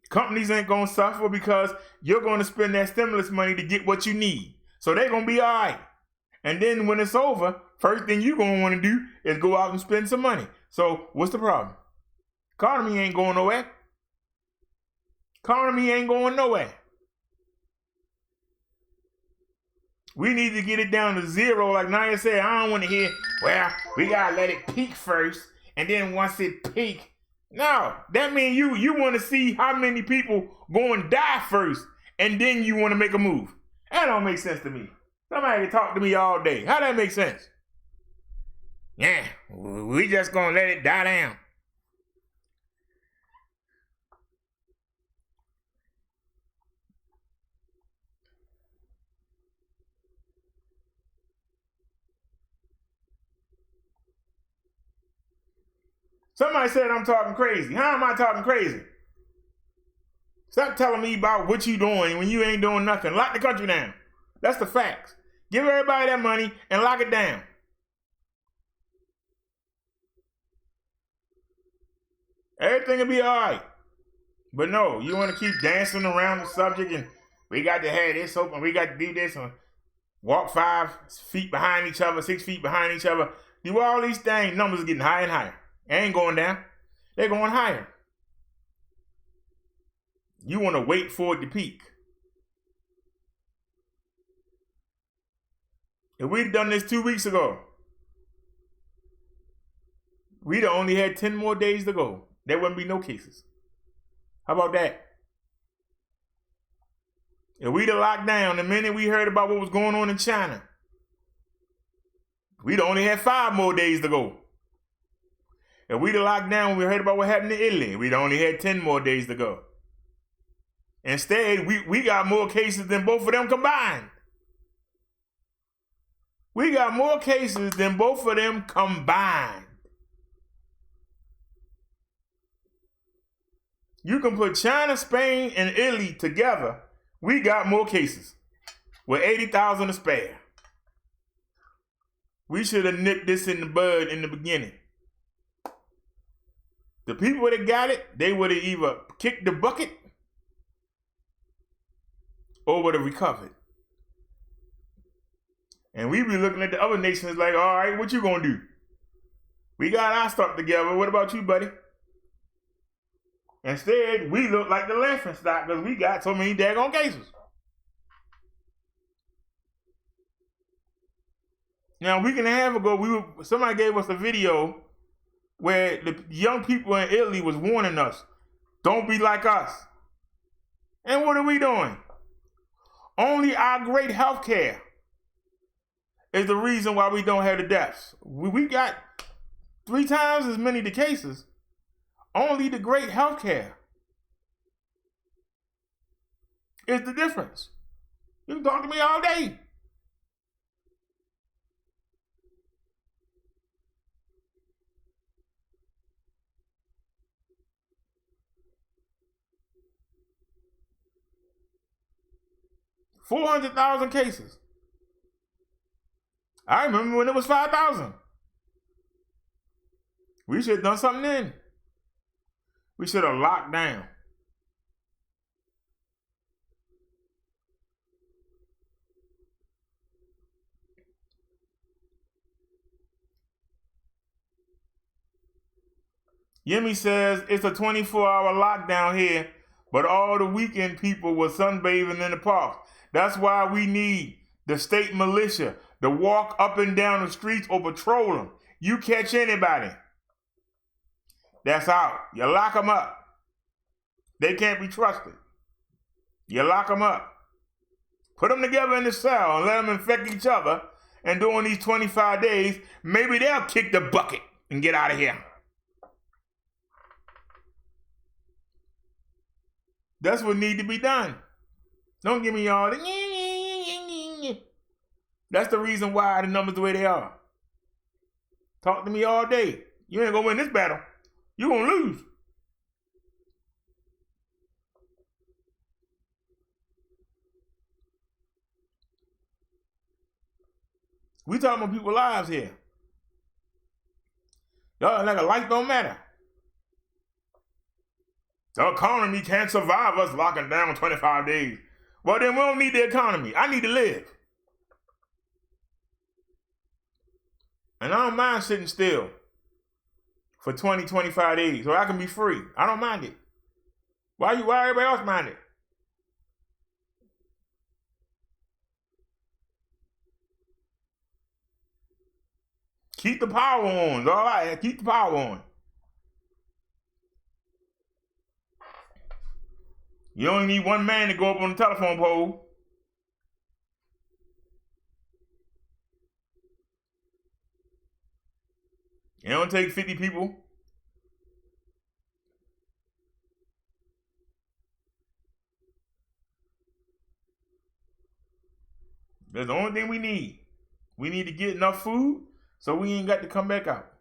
Companies ain't gonna suffer because you're gonna spend that stimulus money to get what you need. So they're gonna be all right. And then when it's over, first thing you're gonna want to do is go out and spend some money. So what's the problem? Economy ain't going nowhere. Economy ain't going nowhere. We need to get it down to zero. Like Naya said, I don't want to hear, well, we gotta let it peak first, and then once it peak. No, that means you want to see how many people go and die first, and then you want to make a move. That don't make sense to me. Somebody can talk to me all day. How that make sense? Yeah, we just gonna let it die down. Somebody said I'm talking crazy. How am I talking crazy? Stop telling me about what you doing when you ain't doing nothing. Lock the country down. That's the facts. Give everybody that money and lock it down. Everything will be all right. But no, you want to keep dancing around the subject and we got to have this open, we got to do this and walk 5 feet behind each other, 6 feet behind each other. Do all these things, numbers are getting higher and higher. They ain't going down. They're going higher. You want to wait for it to peak. If we'd done this 2 weeks ago, we'd have only had 10 more days to go. There wouldn't be no cases. How about that? If we'd have locked down the minute we heard about what was going on in China, we'd only had 5 more days to go. If we'd have locked down when we heard about what happened in Italy, we'd only had 10 more days to go. Instead, we got more cases than both of them combined. We got more cases than both of them combined. You can put China, Spain, and Italy together. We got more cases with 80,000 to spare. We should have nipped this in the bud in the beginning. The people that got it, they would have either kicked the bucket or would have recovered. And we be looking at the other nations like, all right, what you gonna do? We got our stuff together. What about you, buddy? Instead, we look like the laughing stock because we got so many daggone cases. Now, a week and a half ago, somebody gave us a video where the young people in Italy was warning us, don't be like us. And what are we doing? Only our great health care is the reason why we don't have the deaths. We got 3 times as many the cases. Only the great health care is the difference. You can talk to me all day. $400,000 cases. I remember when it was 5,000. We should have done something then. We should have locked down. Yemi says it's a 24-hour lockdown here, but all the weekend people were sunbathing in the park. That's why we need the state militia to walk up and down the streets or patrol them. You catch anybody that's out, you lock them up. They can't be trusted. You lock them up. Put them together in the cell and let them infect each other. And during these 25 days, maybe they'll kick the bucket and get out of here. That's what needs to be done. Don't give me all the... That's the reason why the numbers the way they are. Talk to me all day. You ain't gonna win this battle. You're gonna lose. We talking about people's lives here. Y'all like a life don't matter. The economy can't survive us locking down 25 days. Well, then we don't need the economy. I need to live. And I don't mind sitting still for 20, 25 days so I can be free. I don't mind it. Why everybody else mind it? Keep the power on. All right, keep the power on. You only need one man to go up on the telephone pole. It don't take 50 people. That's the only thing we need. We need to get enough food so we ain't got to come back out.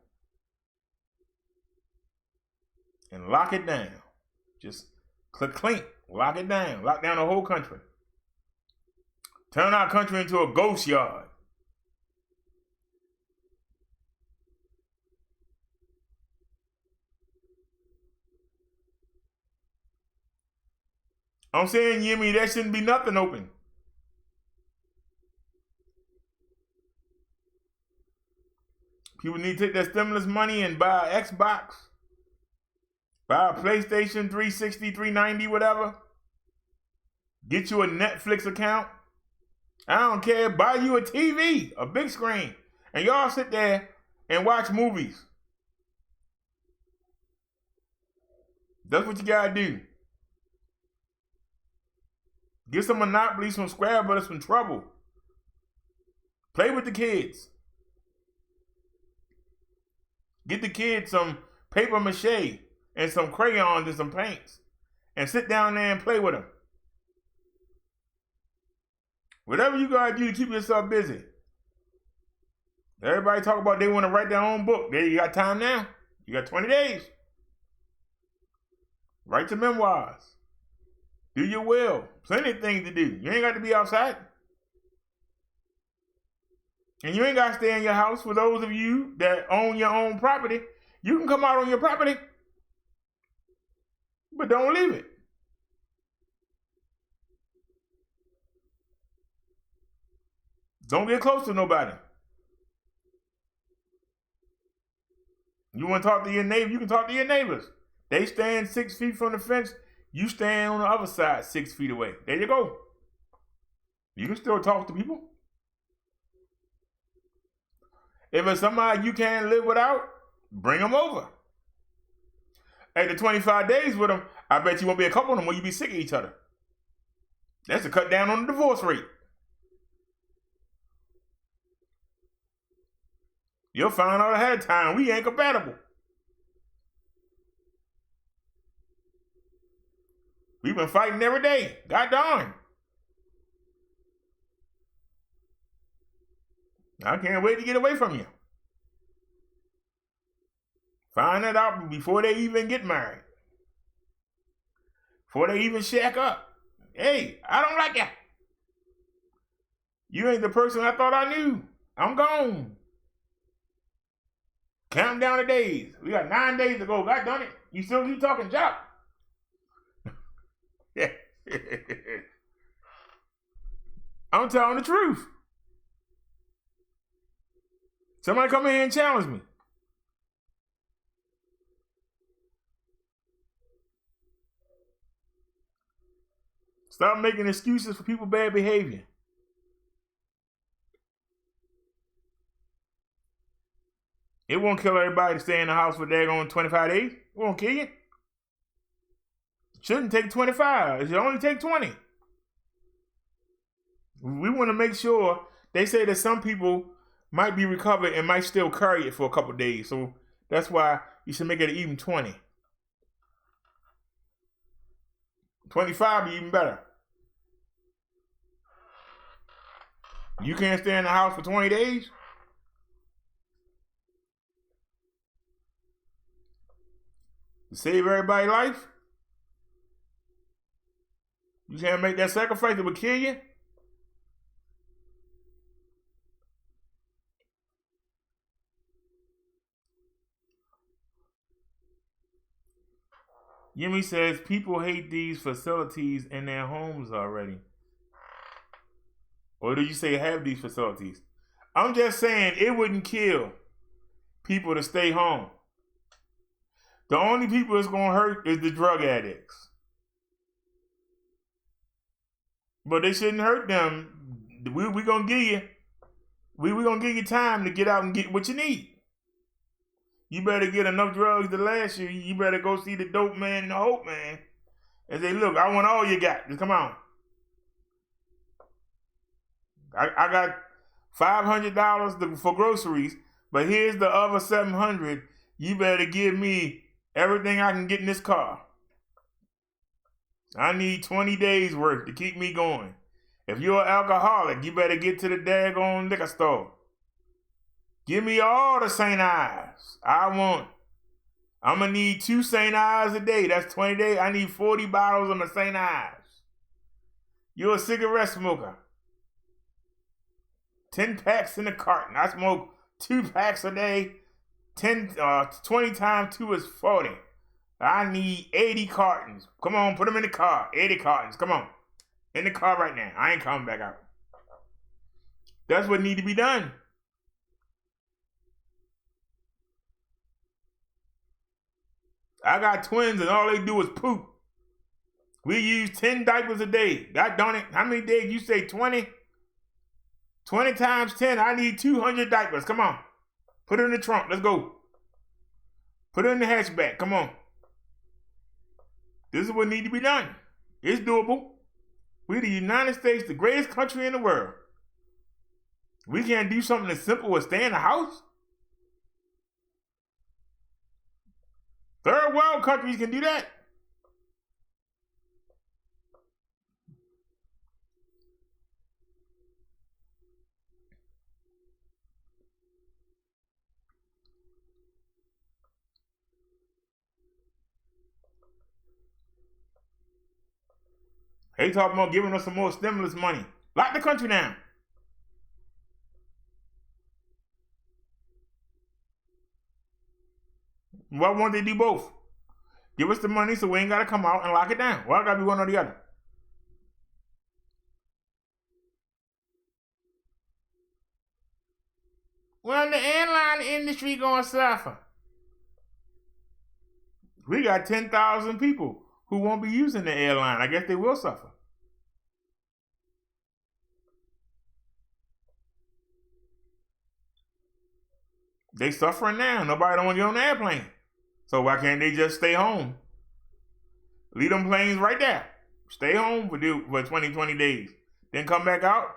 And lock it down. Just clink, lock it down. Lock down the whole country. Turn our country into a ghost yard. I'm saying, Yemi, there shouldn't be nothing open. People need to take their stimulus money and buy an Xbox, buy a PlayStation 360, 390, whatever. Get you a Netflix account. I don't care. Buy you a TV, a big screen. And y'all sit there and watch movies. That's what you gotta do. Get some Monopoly, some Scrabble, some Trouble. Play with the kids. Get the kids some paper mache and some crayons and some paints. And sit down there and play with them. Whatever you gotta do to keep yourself busy. Everybody talk about they want to write their own book. There, you got time now. You got 20 days. Write your memoirs. Do your will. Plenty of things to do. You ain't got to be outside. And you ain't got to stay in your house. For those of you that own your own property, you can come out on your property, but don't leave it. Don't get close to nobody. You want to talk to your neighbor, you can talk to your neighbors. They stand 6 feet from the fence. You stand on the other side 6 feet away. There you go. You can still talk to people. If it's somebody you can't live without, bring them over. After 25 days with them, I bet you won't be a couple of them where you be sick of each other. That's to cut down on the divorce rate. You'll find out ahead of time we ain't compatible. We've been fighting every day. God darn. I can't wait to get away from you. Find that out before they even get married. Before they even shack up. Hey, I don't like you. You ain't the person I thought I knew. I'm gone. Count down the days. We got 9 days to go. God done it. You still keep talking job. I'm telling the truth. Somebody come in here and challenge me. Stop making excuses for people's bad behavior. It won't kill everybody to stay in the house for daggone 25 days. It won't kill you. It shouldn't take 25. It should only take 20. We want to make sure. They say that some people might be recovered and might still carry it for a couple of days. So that's why you should make it even 20. 25 be even better. You can't stay in the house for 20 days? To save everybody's life? You can't make that sacrifice that would kill you? Yemi says people hate these facilities in their homes already. Or do you say have these facilities? I'm just saying it wouldn't kill people to stay home. The only people it's going to hurt is the drug addicts. But they shouldn't hurt them. We going to give you, we going to give you time to get out and get what you need. You better get enough drugs to last you. You better go see the dope man and the hope man and say, look, I want all you got. Just come on. I got $500 for groceries, but here's the other $700. You better give me everything I can get in this car. I need 20 days worth to keep me going. If you're an alcoholic, you better get to the daggone liquor store. Give me all the St. Ives. I'm going to need 2 St. Ives a day. That's 20 days. I need 40 bottles of the St. Ives. You're a cigarette smoker. 10 packs in the carton. I smoke 2 packs a day. 20 times 2 is 40. I need 80 cartons. Come on, put them in the car. 80 cartons. Come on. In the car right now. I ain't coming back out. That's what need to be done. I got twins and all they do is poop. We use 10 diapers a day. God darn it. How many days? You say 20? 20 times 10. I need 200 diapers. Come on. Put it in the trunk. Let's go. Put it in the hatchback. Come on. This is what needs to be done. It's doable. We're the United States, the greatest country in the world. We can't do something as simple as stay in the house? Third world countries can do that. They talking about giving us some more stimulus money. Lock the country down. Why won't they do both? Give us the money so we ain't got to come out and lock it down. Why got to be one or the other? Well, the airline industry going to suffer. We got 10,000 people who won't be using the airline. I guess they will suffer. They suffering now. Nobody don't want to get on the airplane. So why can't they just stay home? Leave them planes right there. Stay home for 20 days. Then come back out.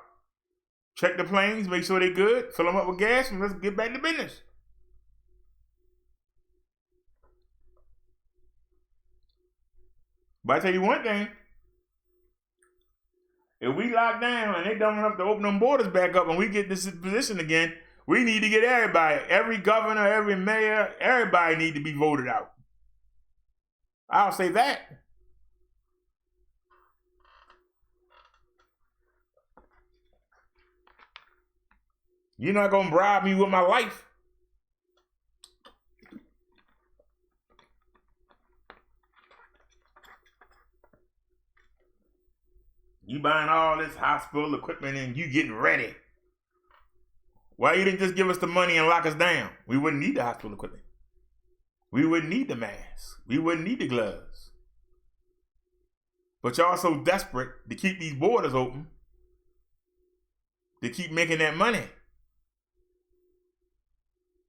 Check the planes. Make sure they're good. Fill them up with gas. And let's get back to business. But I tell you one thing. If we lock down and they dumb enough to open them borders back up and we get this position again, we need to get everybody, every governor, every mayor, everybody need to be voted out. I'll say that. You're not going to bribe me with my life. You buying all this hospital equipment and you getting ready. Why you didn't just give us the money and lock us down? We wouldn't need the hospital equipment. We wouldn't need the masks. We wouldn't need the gloves. But y'all so desperate to keep these borders open, to keep making that money.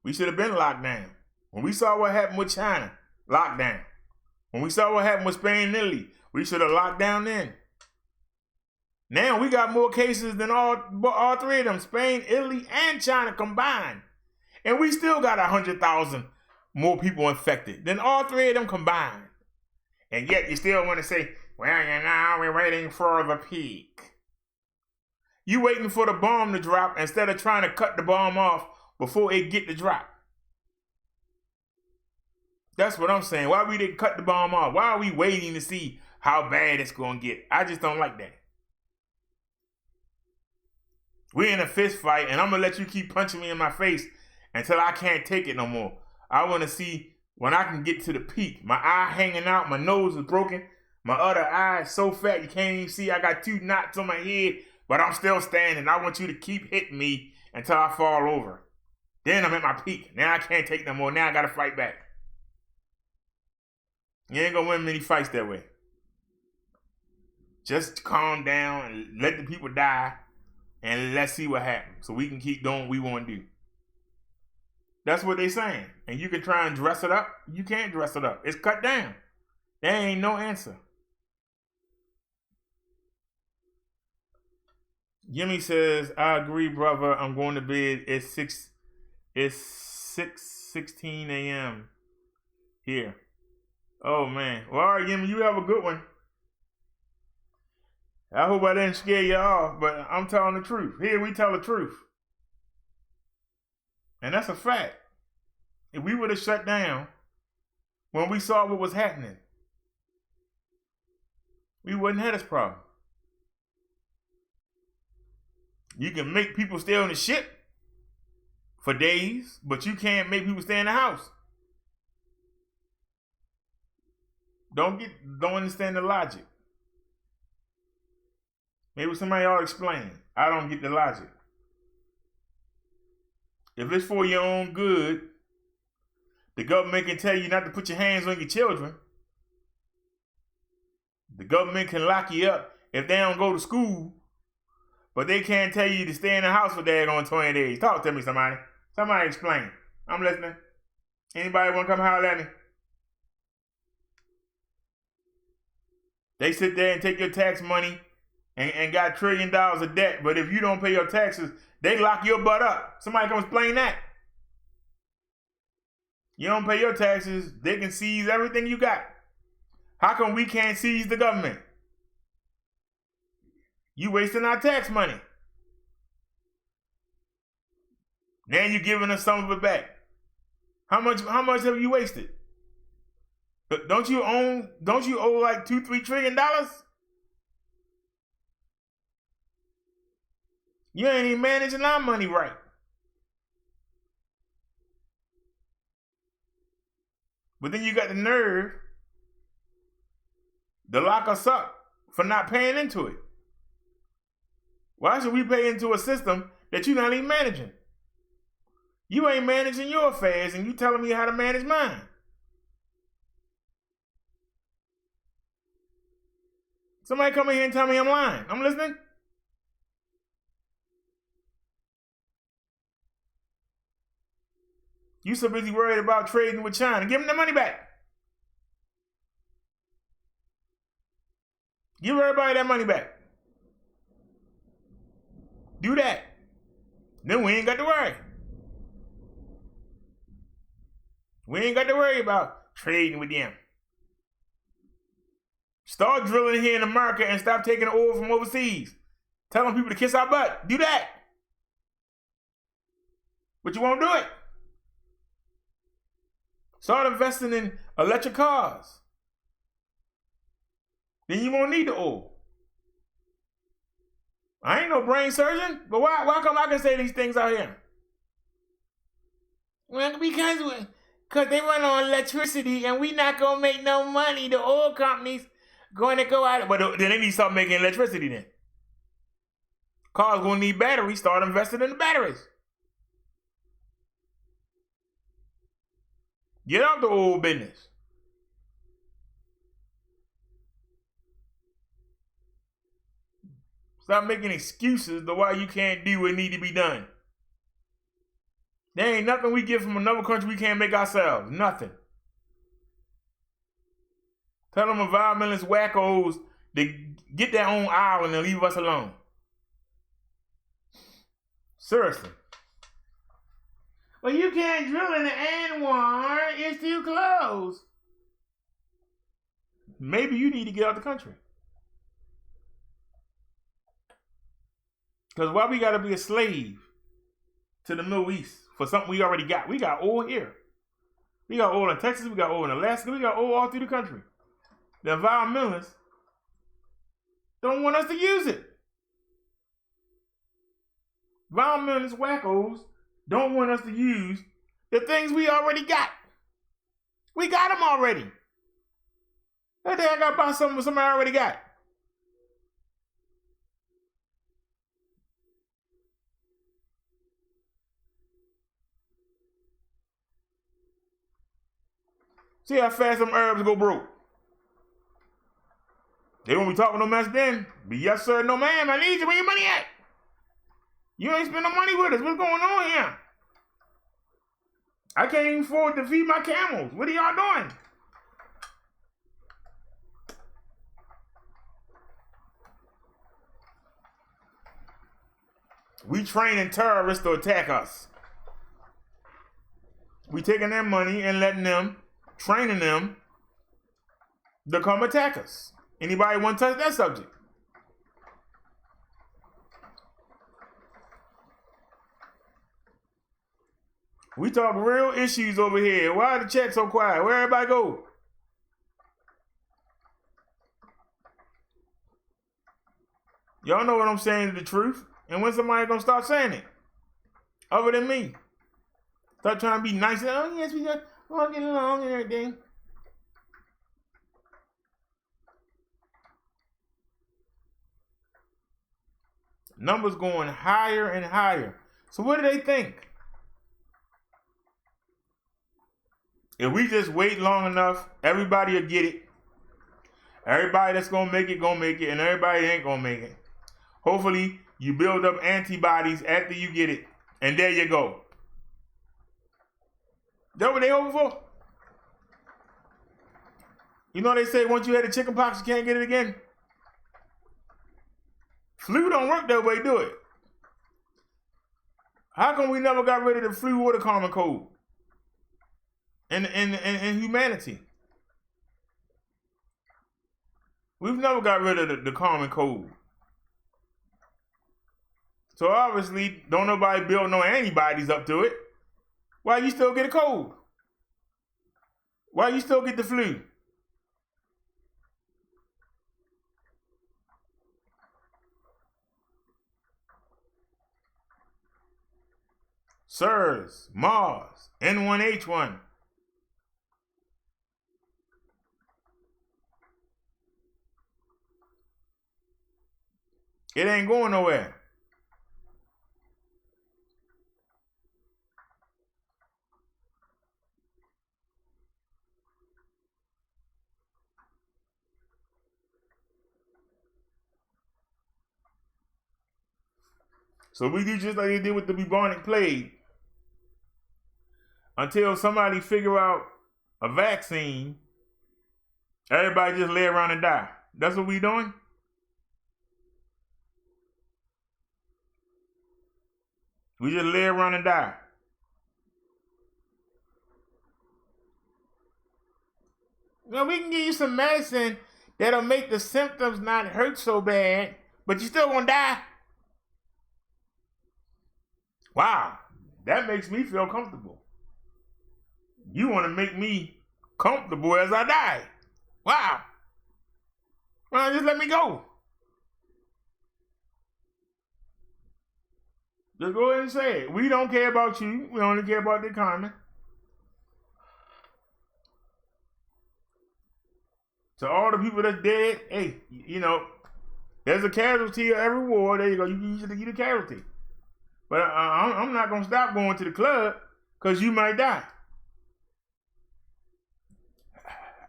We should have been locked down. When we saw what happened with China, lockdown. When we saw what happened with Spain and Italy, we should have locked down then. Now we got more cases than all three of them, Spain, Italy, and China combined. And we still got 100,000 more people infected than all three of them combined. And yet you still want to say, well, you know, we're waiting for the peak. You waiting for the bomb to drop instead of trying to cut the bomb off before it get to drop. That's what I'm saying. Why we didn't cut the bomb off? Why are we waiting to see how bad it's going to get? I just don't like that. We're in a fist fight, and I'm going to let you keep punching me in my face until I can't take it no more. I want to see when I can get to the peak. My eye hanging out, my nose is broken, my other eye is so fat you can't even see. I got 2 knots on my head, but I'm still standing. I want you to keep hitting me until I fall over. Then I'm at my peak. Now I can't take no more. Now I got to fight back. You ain't going to win many fights that way. Just calm down and let the people die, and let's see what happens so we can keep doing what we want to do. That's what they saying. And you can try and dress it up. You can't dress it up. It's cut down. There ain't no answer. Jimmy says, I agree, brother. I'm going to bed. It's 6:16 a.m. here. Oh, man. Well, all right, Jimmy, you have a good one. I hope I didn't scare you off, but I'm telling the truth. Here, we tell the truth. And that's a fact. If we would have shut down when we saw what was happening, we wouldn't have this problem. You can make people stay on the ship for days, but you can't make people stay in the house. Don't understand the logic. Maybe somebody ought to explain. I don't get the logic. If it's for your own good, the government can tell you not to put your hands on your children. The government can lock you up if they don't go to school, but they can't tell you to stay in the house for daggone 20 days. Talk to me, somebody. Somebody explain. I'm listening. Anybody want to come holler at me? They sit there and take your tax money and got $1 trillion of debt, but if you don't pay your taxes, they lock your butt up. Somebody come explain that. You don't pay your taxes, they can seize everything you got. How come we can't seize the government? You wasting our tax money. Now you giving us some of it back. How much have you wasted? Don't you owe like $2-3 trillion? You ain't even managing our money right. But then you got the nerve to lock us up for not paying into it. Why should we pay into a system that you're not even managing? You ain't managing your affairs and you telling me how to manage mine. Somebody come in here and tell me I'm lying. I'm listening. You so busy worried about trading with China. Give them the money back. Give everybody that money back. Do that. Then we ain't got to worry. We ain't got to worry about trading with them. Start drilling here in America and stop taking oil from overseas. Telling people to kiss our butt. Do that. But you won't do it. Start investing in electric cars. Then you won't need the oil. I ain't no brain surgeon, but why come I can say these things out here? Well, because they run on electricity and we not going to make no money. The oil companies going to go out. But then they need to start making electricity then. Cars going to need batteries. Start investing in the batteries. Get out the oil business. Stop making excuses to why you can't do what need to be done. There ain't nothing we get from another country we can't make ourselves. Nothing. Tell them environmentalist wackos to get their own island and leave us alone. Seriously. Well, you can't drill in the Anwar. It's too close. Maybe you need to get out the country. Because why we got to be a slave to the Middle East for something we already got? We got oil here. We got oil in Texas. We got oil in Alaska. We got oil all through the country. The environmentalists don't want us to use it. Environmentalist wackos don't want us to use the things we already got. We got them already. What the heck I got to buy something somebody already got? See how fast them Arabs go broke. They won't be talking no mess then. Be yes sir, no ma'am, I need you. Where your money at? You ain't spend no money with us. What's going on here? I can't even afford to feed my camels. What are y'all doing? We training terrorists to attack us. We taking their money and letting them, training them to come attack us. Anybody want to touch that subject? We talk real issues over here. Why are the chat so quiet? Where everybody go? Y'all know what I'm saying is the truth. And when somebody gonna start saying it? Other than me. Start trying to be nice. Oh, yes, we got all get along and everything. Numbers going higher and higher. So what do they think? If we just wait long enough, everybody will get it. Everybody that's gonna make it, and everybody ain't gonna make it. Hopefully, you build up antibodies after you get it, and there you go. That what they hoping for? You know they say once you had the chicken pox, you can't get it again? Flu don't work that way, do it? How come we never got rid of the flu or the common cold? In humanity. We've never got rid of the common cold. So obviously, don't nobody build no antibodies up to it. Why you still get a cold? Why you still get the flu? SARS, MERS, N1H1. It ain't going nowhere. So we do just like they did with the bubonic plague. Until somebody figure out a vaccine, everybody just lay around and die. That's what we doing? We just lay around and die. Well, we can give you some medicine that'll make the symptoms not hurt so bad, but you still gonna die. Wow, that makes me feel comfortable. You want to make me comfortable as I die. Wow. Well, just let me go. Just go ahead and say it. We don't care about you. We only care about the economy. To all the people that's dead, hey, you know, there's a casualty of every war. There you go. You the casualty. But I'm not going to stop going to the club because you might die.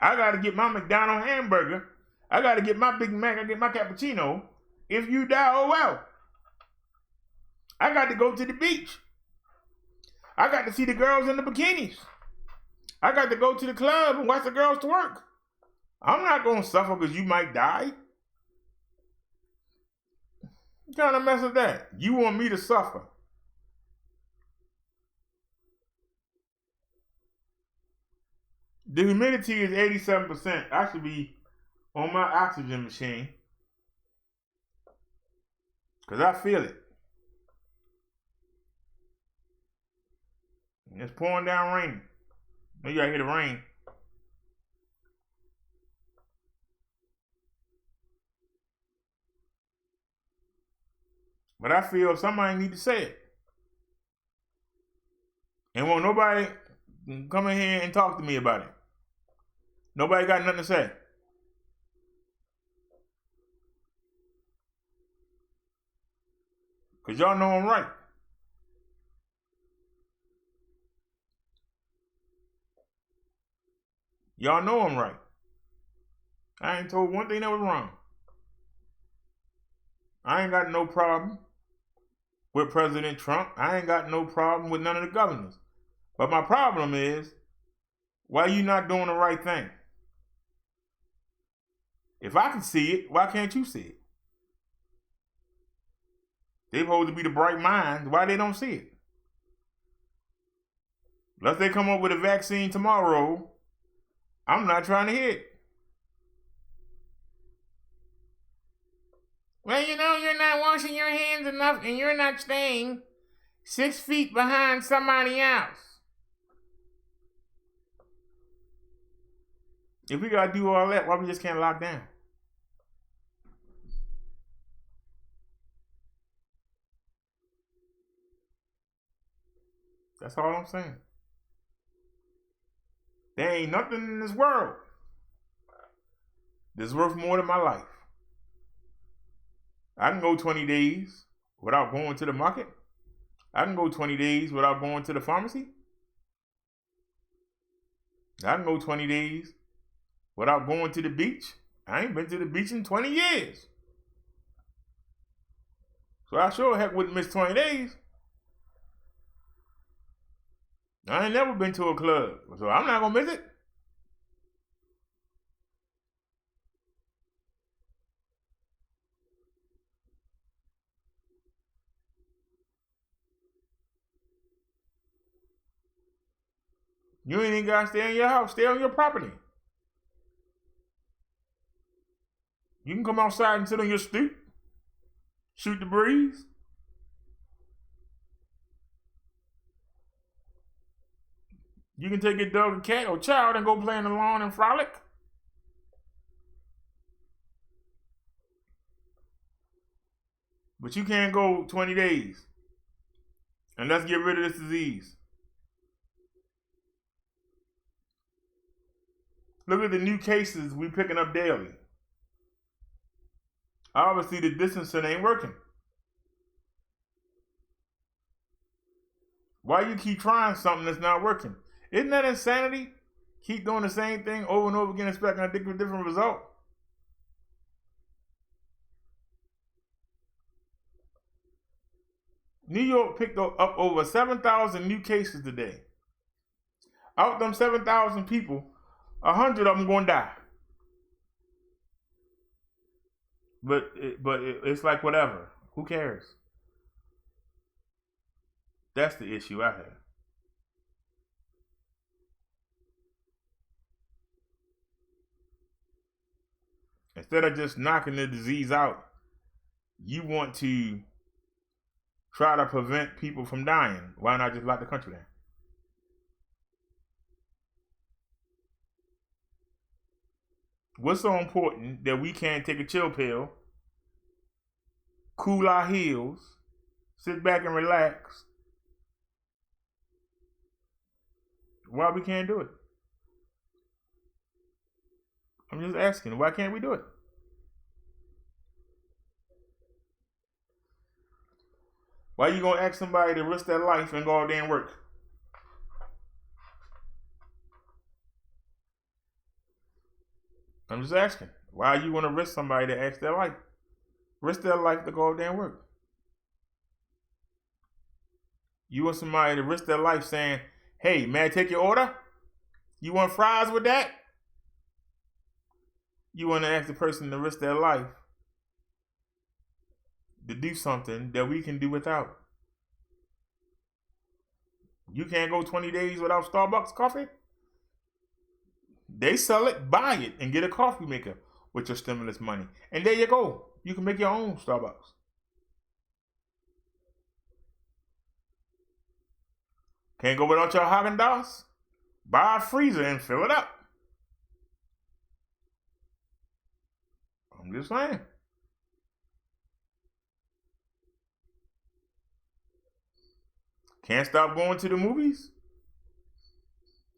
I got to get my McDonald's hamburger. I got to get my Big Mac. I get my cappuccino. If you die, oh well. I got to go to the beach. I got to see the girls in the bikinis. I got to go to the club and watch the girls to work. I'm not going to suffer because you might die. What kind of mess is that? You want me to suffer? The humidity is 87%. I should be on my oxygen machine because I feel it. It's pouring down raining. You gotta hear the rain. But I feel somebody need to say it. And won't nobody come in here and talk to me about it. Nobody got nothing to say. Because y'all know I'm right. Y'all know I'm right. I ain't told one thing that was wrong. I ain't got no problem with President Trump. I ain't got no problem with none of the governors. But my problem is, why you not doing the right thing? If I can see it, why can't you see it? They supposed to be the bright minds. Why they don't see it? Unless they come up with a vaccine tomorrow, I'm not trying to hear it. Well, you know, you're not washing your hands enough and you're not staying 6 feet behind somebody else. If we gotta do all that, why we just can't lock down? That's all I'm saying. There ain't nothing in this world that's worth more than my life. I can go 20 days without going to the market. I can go 20 days without going to the pharmacy. I can go 20 days without going to the beach. I ain't been to the beach in 20 years. So I sure heck wouldn't miss 20 days. I ain't never been to a club, so I'm not gonna miss it. You ain't even gotta stay in your house, stay on your property. You can come outside and sit on your stoop, shoot the breeze. You can take your dog or cat or child and go play in the lawn and frolic. But you can't go 20 days. And let's get rid of this disease. Look at the new cases we picking up daily. Obviously the distancing ain't working. Why you keep trying something that's not working? Isn't that insanity? Keep doing the same thing over and over again, expecting a different result. New York picked up over 7,000 new cases today. Out of them 7,000 people, 100 of them going to die. But it's like whatever. Who cares? That's the issue I have. Instead of just knocking the disease out, you want to try to prevent people from dying. Why not just lock the country down? What's so important that we can't take a chill pill, cool our heels, sit back and relax? Why we can't do it? I'm just asking, why can't we do it? Why you gonna ask somebody to risk their life and go out there and work? I'm just asking. Why you want to risk somebody to ask their life? risk their life to go out there and work. You want somebody to risk their life saying, hey, may I take your order? You want fries with that? You want to ask the person to risk their life to do something that we can do without. You can't go 20 days without Starbucks coffee? They sell it, buy it, and get a coffee maker with your stimulus money. And there you go. You can make your own Starbucks. Can't go without your Haagen-Dazs? Buy a freezer and fill it up. I'm just saying. Can't stop going to the movies?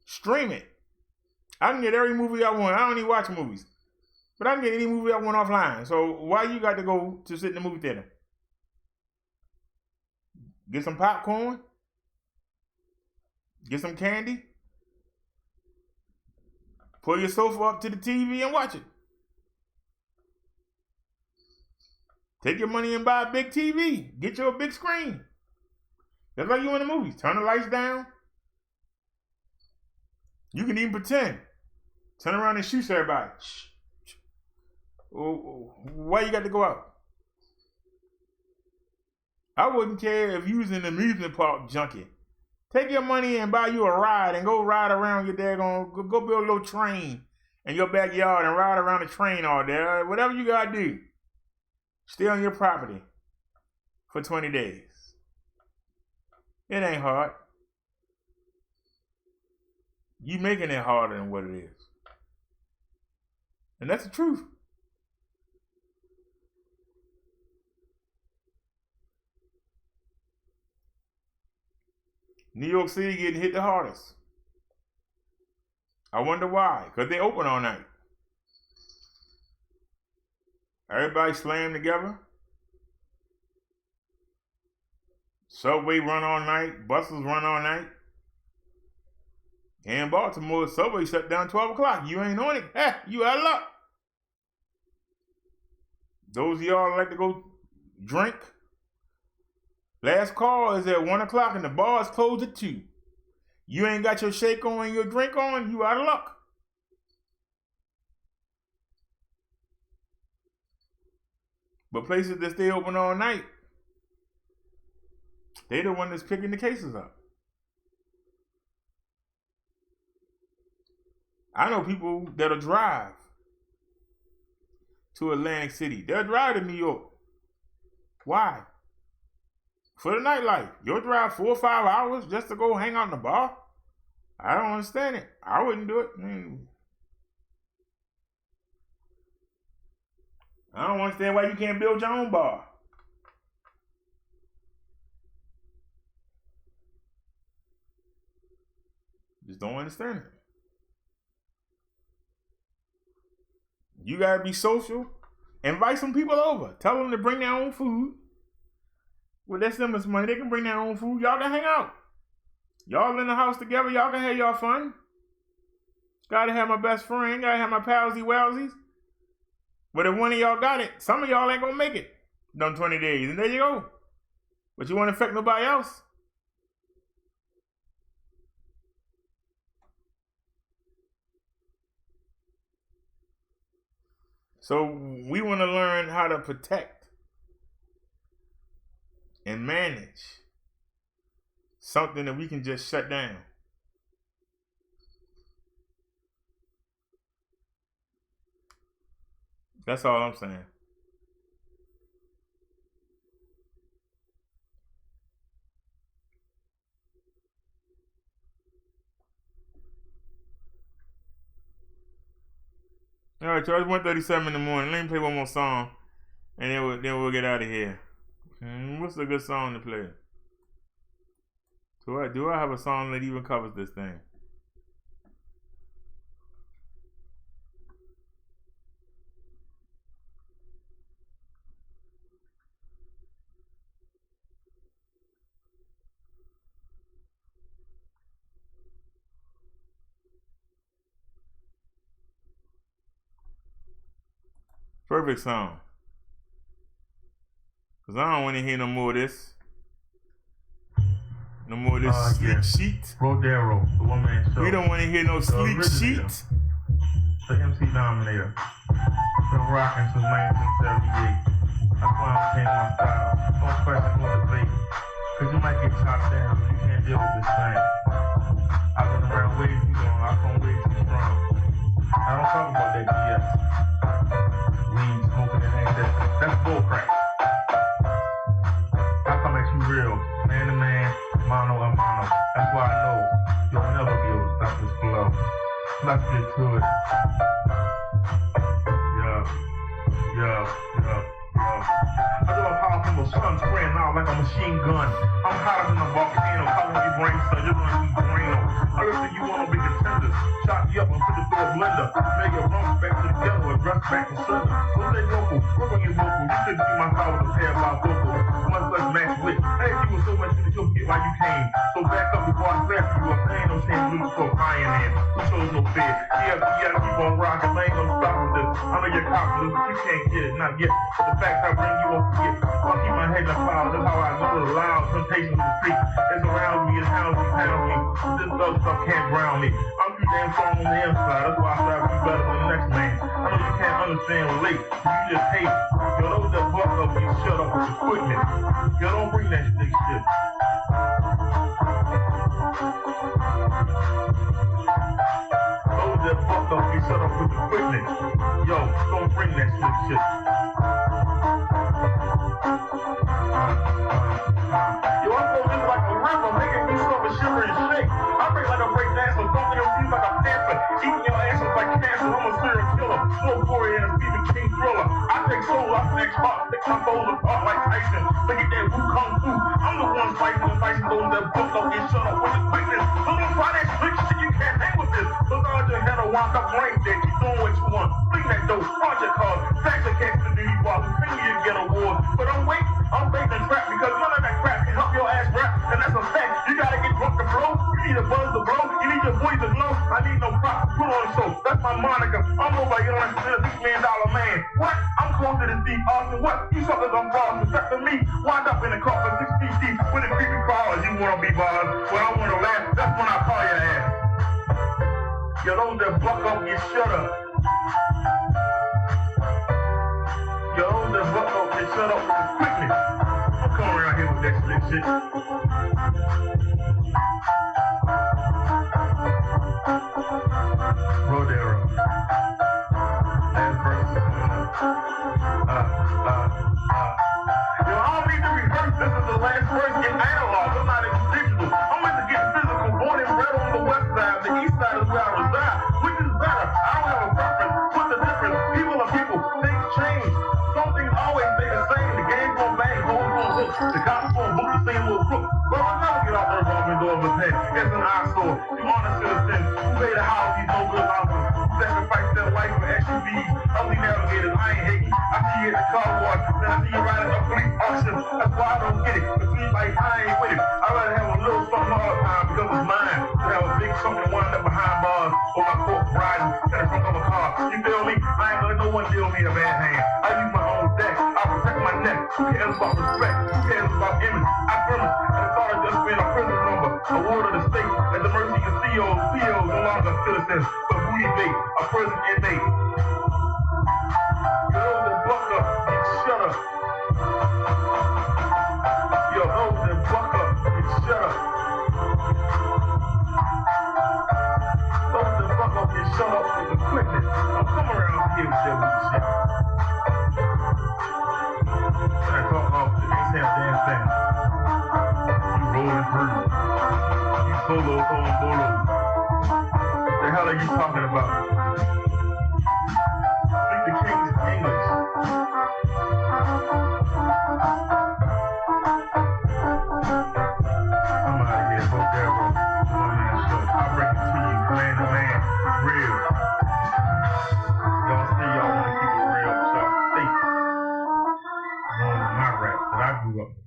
Stream it. I can get every movie I want. I don't even watch movies. But I can get any movie I want offline. So why you got to go to sit in the movie theater? Get some popcorn? Get some candy? Pull your sofa up to the TV and watch it. Take your money and buy a big TV. Get you a big screen. Just like you in the movies. Turn the lights down. You can even pretend. Turn around and shoot everybody. Shh. Why you got to go out? I wouldn't care if you was in the amusement park junkie. Take your money and buy you a ride and go ride around your daggone, go build a little train in your backyard and ride around the train all day. Whatever you got to do. Stay on your property for 20 days. It ain't hard. You making it harder than what it is. And that's the truth. New York City getting hit the hardest. I wonder why. Because they open all night. Everybody slammed together. Subway run all night. Buses run all night. In Baltimore, Subway shut down 12 o'clock. You ain't on it. You out of luck. Those of y'all like to go drink, last call is at 1 o'clock and the bar is closed at 2. You ain't got your shake on and your drink on, you out of luck. But places that stay open all night, they the one that's picking the cases up. I know people that'll drive to Atlantic City. They'll drive to New York. Why? For the nightlife. You'll drive 4 or 5 hours just to go hang out in the bar? I don't understand it. I wouldn't do it. I don't understand why you can't build your own bar. Just don't understand it. You gotta be social. Invite some people over. Tell them to bring their own food. With that stimulus money, they can bring their own food. Y'all can hang out. Y'all in the house together. Y'all can have y'all fun. Gotta have my best friend. Gotta have my palsy wowsies. But if one of y'all got it, some of y'all ain't gonna make it. Done 20 days. And there you go. But you won't affect nobody else. So we want to learn how to protect and manage something that we can just shut down. That's all I'm saying. All right, y'all. It's 1:37 in the morning. Let me play one more song, and then we'll get out of here. What's a good song to play? Do I have a song that even covers this thing? Perfect song. Cause I don't want to hear no more of this. No more of this sleek sheet. BROTHA, the one-man show. We don't want to hear no sleek sheet. The MC Dominator. Been rocking since 1978. That's why I'm changing my style. Don't question, don't debate. Cause you might get chopped down if you can't deal with this thing. I've been around way too long. I come way too strong. I don't talk about that BS. Weed, smoking, and excess. That's bullcrap. I come at you real, man to man, mano a mano. That's why I know you'll never be able to stop this flow. Let's get to it. I do a power from the sun spraying out like a machine gun. I'm hotter than a volcano, calling your brain, son. You're gonna eat brain. I listen, you wanna be contenders. Chop you up and put it through a blender. Make your rumps back together and dress back to center. Don't stay local, work on your vocal. You couldn't see my power with a pair of my vocal. Much less match with. Hey, you was so much that you'll get why you came. So back up before I slap you up. Ain't no saying blue for crying in. Who shows no fear? Yeah, you gotta keep on rocking. I ain't gonna stop with this. I know you're confident, but you can't get it, not yet. But the fact I bring you up to get. I'll keep my head in the cloud. That's how I know the loud temptation of the street. It's around me, it hounds me, pounds me. This other stuff can't drown me. I'm too damn strong on the inside. That's why I strive to be better than the next man. I know you can't understand relate. You just hate. Yo, those that buck up get shut up with equipment. Yo, don't bring that stick shit. Those that buck up get shut up with equipment. Yo, don't bring that stick shit. Yo, I flow just like a river, making me suffer, shiver, and shake. I break like a break dancer, thumping your feet like a panther, eating your asses like cancer. I'm a serial killer, slow warrior and a Stephen King thriller. I take soul, I snatch heart, pick my foes apart like Tyson. Look at that Wu Kung Fu. I'm the one fighting and fighting those that book up and shut up with the quickness. So don't try that slick shit, you can't hang with this. So God just had a wind up rank there, keep doing what you want. Bring that dope, punch your cars, fax your cats to do you while you think you get awards. But don't wait, I'm baiting and trap because none of that crap can help your ass rap. And that's a fact, you gotta get drunk to blow. You need a buzz to blow, you need your voice to glow. I need no prop, put on a show, that's my moniker. I'm nobody on a $6 million man. What? I'm closer to Steve Austin. What? You suckers on bars, except for me. Wind up in a car for 6 feet deep with a creepy crawlers. You wanna be bars, when I wanna laugh, that's when I call your ass. Yo, those that buck up, get shut up. Yo, those that buck up, get shut up with the quickness. Don't come around here with that slick shit. BROTHA. Last verse. Yo, I don't need to rehearse. This is the last verse in analog. I'm not in digital. I'm into getting physical. Born and bred on the west side. The east side is where I reside. Which is better? I don't have a preference. What's the difference? People are people. Things change. Some things always stay the same. The game gon' bang, hoes gon' hook. The cops gon' book the same little crook. But I'll never get off the revolving door of a pen. It's an eyesore. You honest citizen. Who made a house? These no good houses. Who sacrificed their life for SUVs? Ugly navigators. I ain't hating. I see you at the car wash. Then I see you riding a police auction. That's why I don't get it. But seems like I ain't with it. I'd rather have a little something all the time because it's mine. To have a big something and wind up behind bars or my corpse riding in the front of a car. You feel me? I ain't letting no one deal me a bad hand. I use my own deck. I protect my neck. Who cares about respect? Who cares about image? I promise. And the thought of just being a prison number, a ward of the state, at the mercy of CEOs. CEOs no longer citizens, but booty bait, a prison inmate. Yo, those that buck up, get shut up. Yo, those that buck up, get shut up. Those that buck up, get shut up with the quickness. I'm coming around here with that weak shit. I talk off the next half damn thing. You rolling through. You solo, bolo. The hell are you talking about? Speak the king's English. I'm out of here, BROTHA, one-man show. I bring it to you, man to man, real. Y'all say y'all want to keep it real, but y'all fake. One of my raps that I grew up with.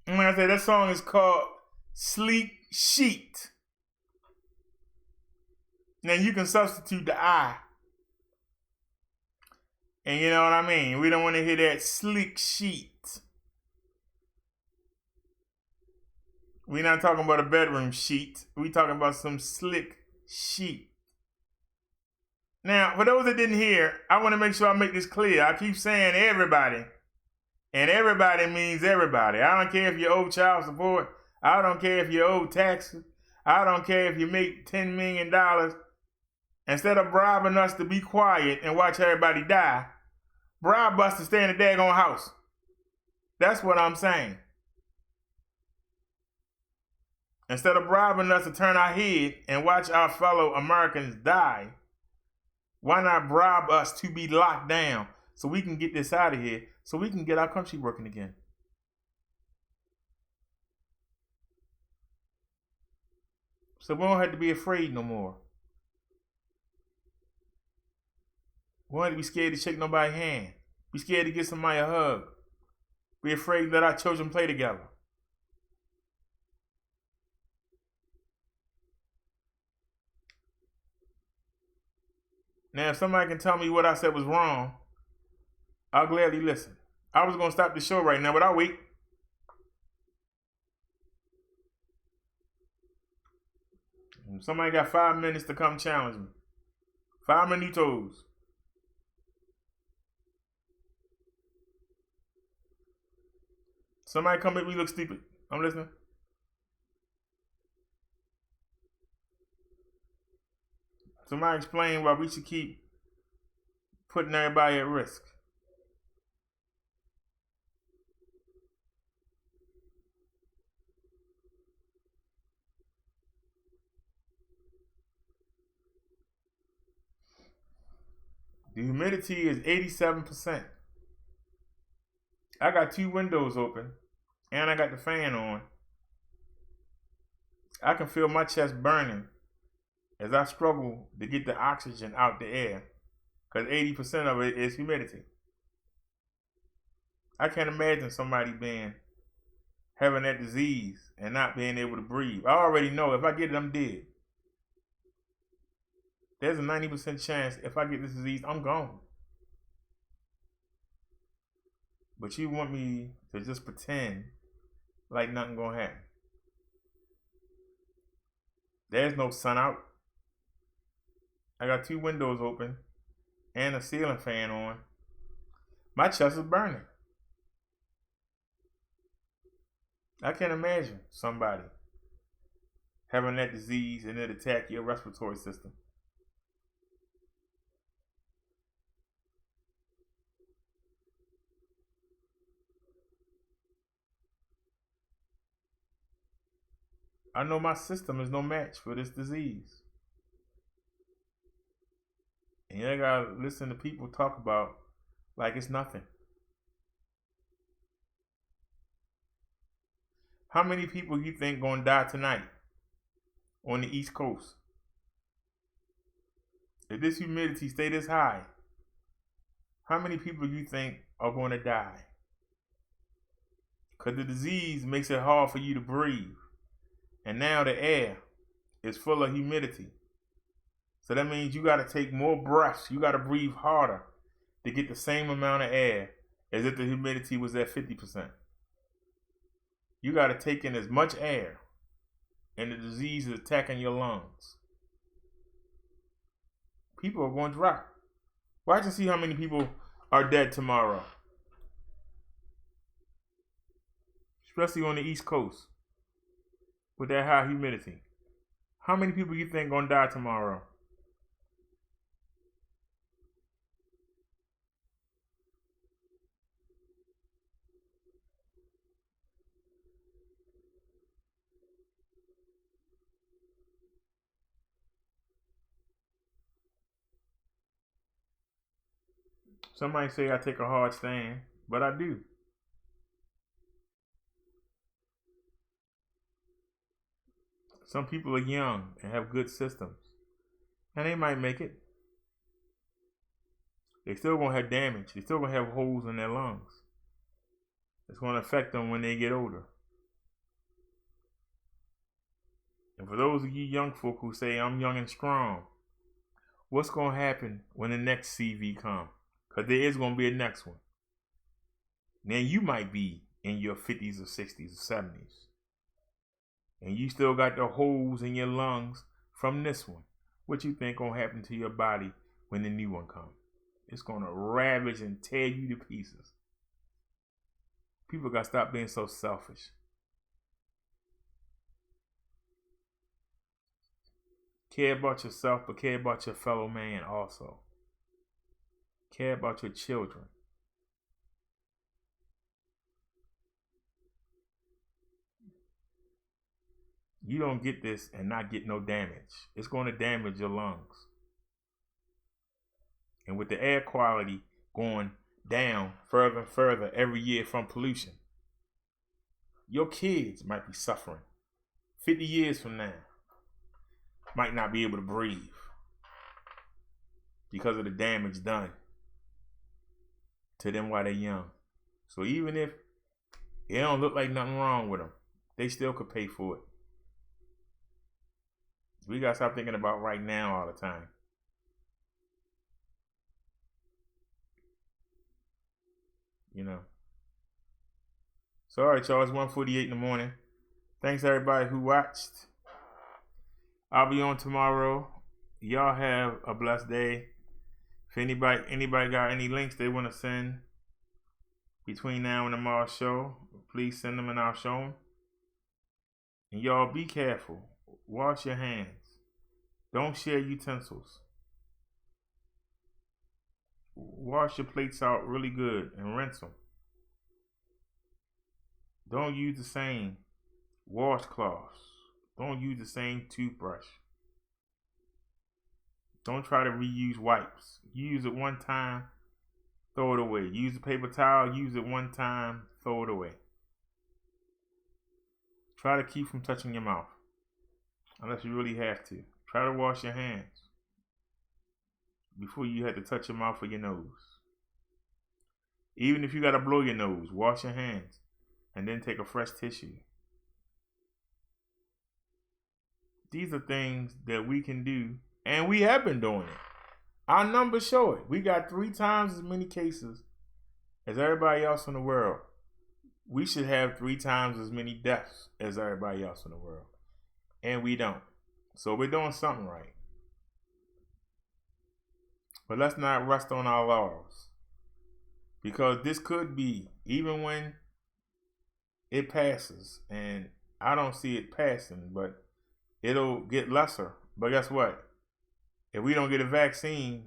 I'm gonna say that song is called Sleek Sheet. Now you can substitute the I. And you know what I mean? We don't want to hear that slick sheet. We're not talking about a bedroom sheet. We're talking about some slick sheet. Now, for those that didn't hear, I want to make sure I make this clear. I keep saying everybody. And everybody means everybody. I don't care if you owe child support. I don't care if you owe taxes. I don't care if you make $10 million. Instead of bribing us to be quiet and watch everybody die, bribe us to stay in the daggone house. That's what I'm saying. Instead of bribing us to turn our head and watch our fellow Americans die, why not bribe us to be locked down so we can get this out of here, so we can get our country working again? So we don't have to be afraid no more. We don't have to be scared to shake nobody's hand. Be scared to give somebody a hug. Be afraid to let our children play together. Now, if somebody can tell me what I said was wrong, I'll gladly listen. I was going to stop the show right now, but I'll wait. Somebody got 5 minutes to come challenge me. 5 minutos. Somebody come make me look stupid. I'm listening. Somebody explain why we should keep putting everybody at risk. The humidity is 87%. I got 2 windows open and I got the fan on. I can feel my chest burning as I struggle to get the oxygen out the air, because 80% of it is humidity. I can't imagine somebody having that disease and not being able to breathe. I already know if I get it, I'm dead. There's a 90% chance if I get this disease, I'm gone. But you want me to just pretend like nothing gonna happen. There's no sun out. I got 2 windows open and a ceiling fan on. My chest is burning. I can't imagine somebody having that disease and it attack your respiratory system. I know my system is no match for this disease. And you gotta listen to people talk about like it's nothing. How many people you think gonna die tonight on the East Coast? If this humidity stay this high, how many people you think are gonna die? Because the disease makes it hard for you to breathe. And now the air is full of humidity. So that means you got to take more breaths. You got to breathe harder to get the same amount of air as if the humidity was at 50%. You got to take in as much air, and the disease is attacking your lungs. People are going to drop. Watch and see how many people are dead tomorrow. Especially on the East Coast with that high humidity. How many people you think gonna die tomorrow? Somebody say I take a hard stand, but I do. Some people are young and have good systems, and they might make it. They still gonna have damage. They still gonna have holes in their lungs. It's gonna affect them when they get older. And for those of you young folk who say I'm young and strong, what's gonna happen when the next CV comes? Because there is going to be a next one. Then you might be in your 50s or 60s or 70s. And you still got the holes in your lungs from this one. What you think going to happen to your body when the new one comes? It's going to ravage and tear you to pieces. People got to stop being so selfish. Care about yourself, but care about your fellow man also. Care about your children. You don't get this and not get no damage. It's going to damage your lungs. And with the air quality going down further and further every year from pollution, your kids might be suffering. 50 years from now, might not be able to breathe because of the damage done to them while they're young. So even if it don't look like nothing wrong with them, they still could pay for it. We got to stop thinking about right now all the time. You know. So, all right, y'all. It's 1:48 in the morning. Thanks, everybody who watched. I'll be on tomorrow. Y'all have a blessed day. If anybody got any links they want to send between now and tomorrow's show, please send them and I'll show them. And y'all be careful. Wash your hands. Don't share utensils. Wash your plates out really good and rinse them. Don't use the same washcloths. Don't use the same toothbrush. Don't try to reuse wipes. Use it one time, throw it away. Use a paper towel, use it one time, throw it away. Try to keep from touching your mouth, unless you really have to. Try to wash your hands before you have to touch your mouth or your nose. Even if you got to blow your nose, wash your hands and then take a fresh tissue. These are things that we can do, and we have been doing it. Our numbers show it. We got 3 times as many cases as everybody else in the world. We should have 3 times as many deaths as everybody else in the world. And we don't. So we're doing something right. But let's not rest on our laurels. Because this could be, even when it passes, and I don't see it passing, but it'll get lesser. But guess what? If we don't get a vaccine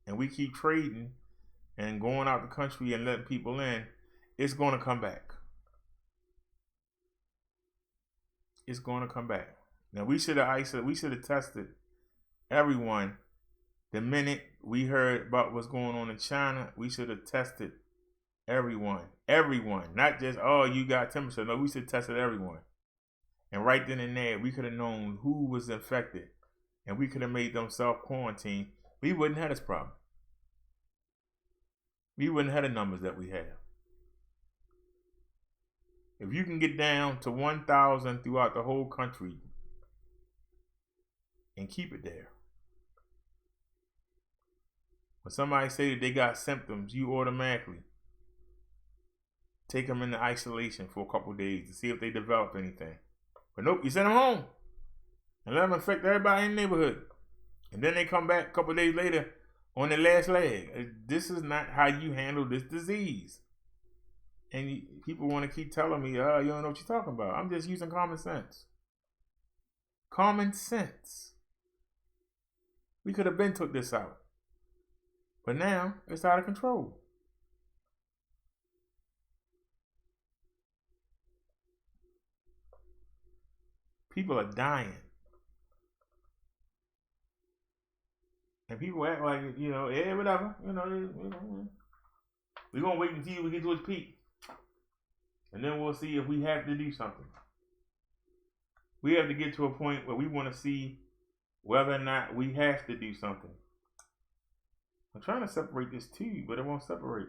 and we keep trading and going out the country and letting people in, it's going to come back. It's going to come back. Now we should have tested everyone the minute we heard about what's going on in China. We should have tested everyone, not just, oh, you got temperature. No, we should have tested everyone. And right then and there, we could have known who was infected, and we could have made them self-quarantine. We wouldn't have this problem. We wouldn't have the numbers that we have. If you can get down to 1,000 throughout the whole country and keep it there. When somebody say that they got symptoms, you automatically take them into isolation for a couple of days to see if they develop anything. But nope, you send them home and let them infect everybody in the neighborhood. And then they come back a couple of days later on their last leg. This is not how you handle this disease. And people want to keep telling me, oh, you don't know what you're talking about. I'm just using common sense. Common sense. We could have been took this out. But now it's out of control. People are dying. And people act like, yeah, whatever. We're going to wait until we get to its peak. And then we'll see if we have to do something. We have to get to a point where we want to see whether or not we have to do something. I'm trying to separate this too, but it won't separate.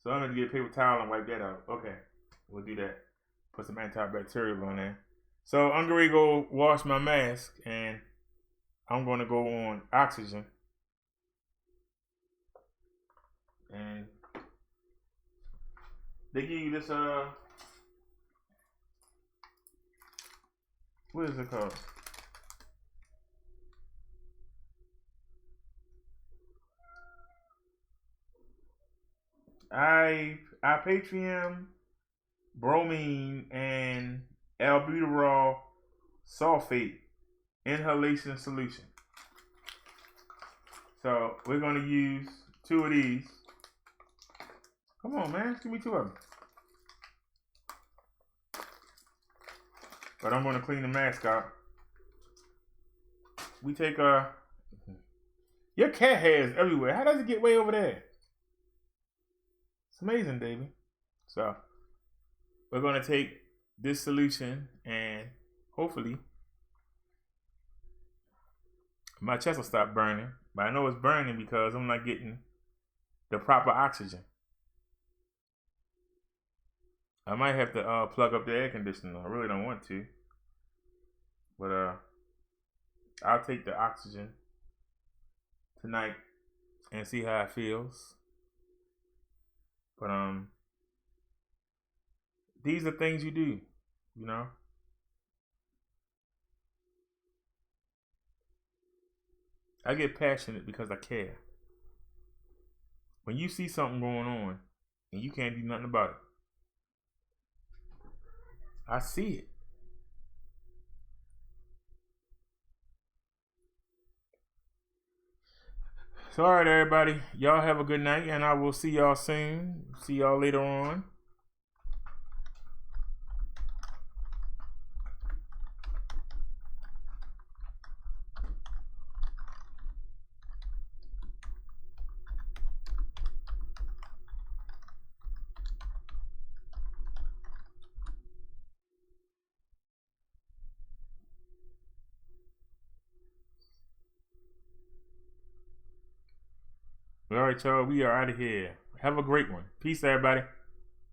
So I'm going to get a paper towel and wipe that out. Okay, we'll do that. Put some antibacterial on there. So I'm going to go wash my mask, and I'm going to go on oxygen. And they give you this, what is it called? Ipatrium, bromine, and albuterol sulfate inhalation solution. So we're going to use 2 of these. Come on, man. Give me 2 of them. But I'm going to clean the mask out. We take your cat hairs everywhere. How does it get way over there? It's amazing, baby. So we're going to take this solution and hopefully my chest will stop burning. But I know it's burning because I'm not getting the proper oxygen. I might have to plug up the air conditioner. I really don't want to. But I'll take the oxygen tonight and see how it feels. But these are things you do, you know. I get passionate because I care. When you see something going on and you can't do nothing about it, I see it. So, all right, everybody. Y'all have a good night, and I will see y'all soon. See y'all later on. All right, y'all. We are out of here. Have a great one. Peace, everybody.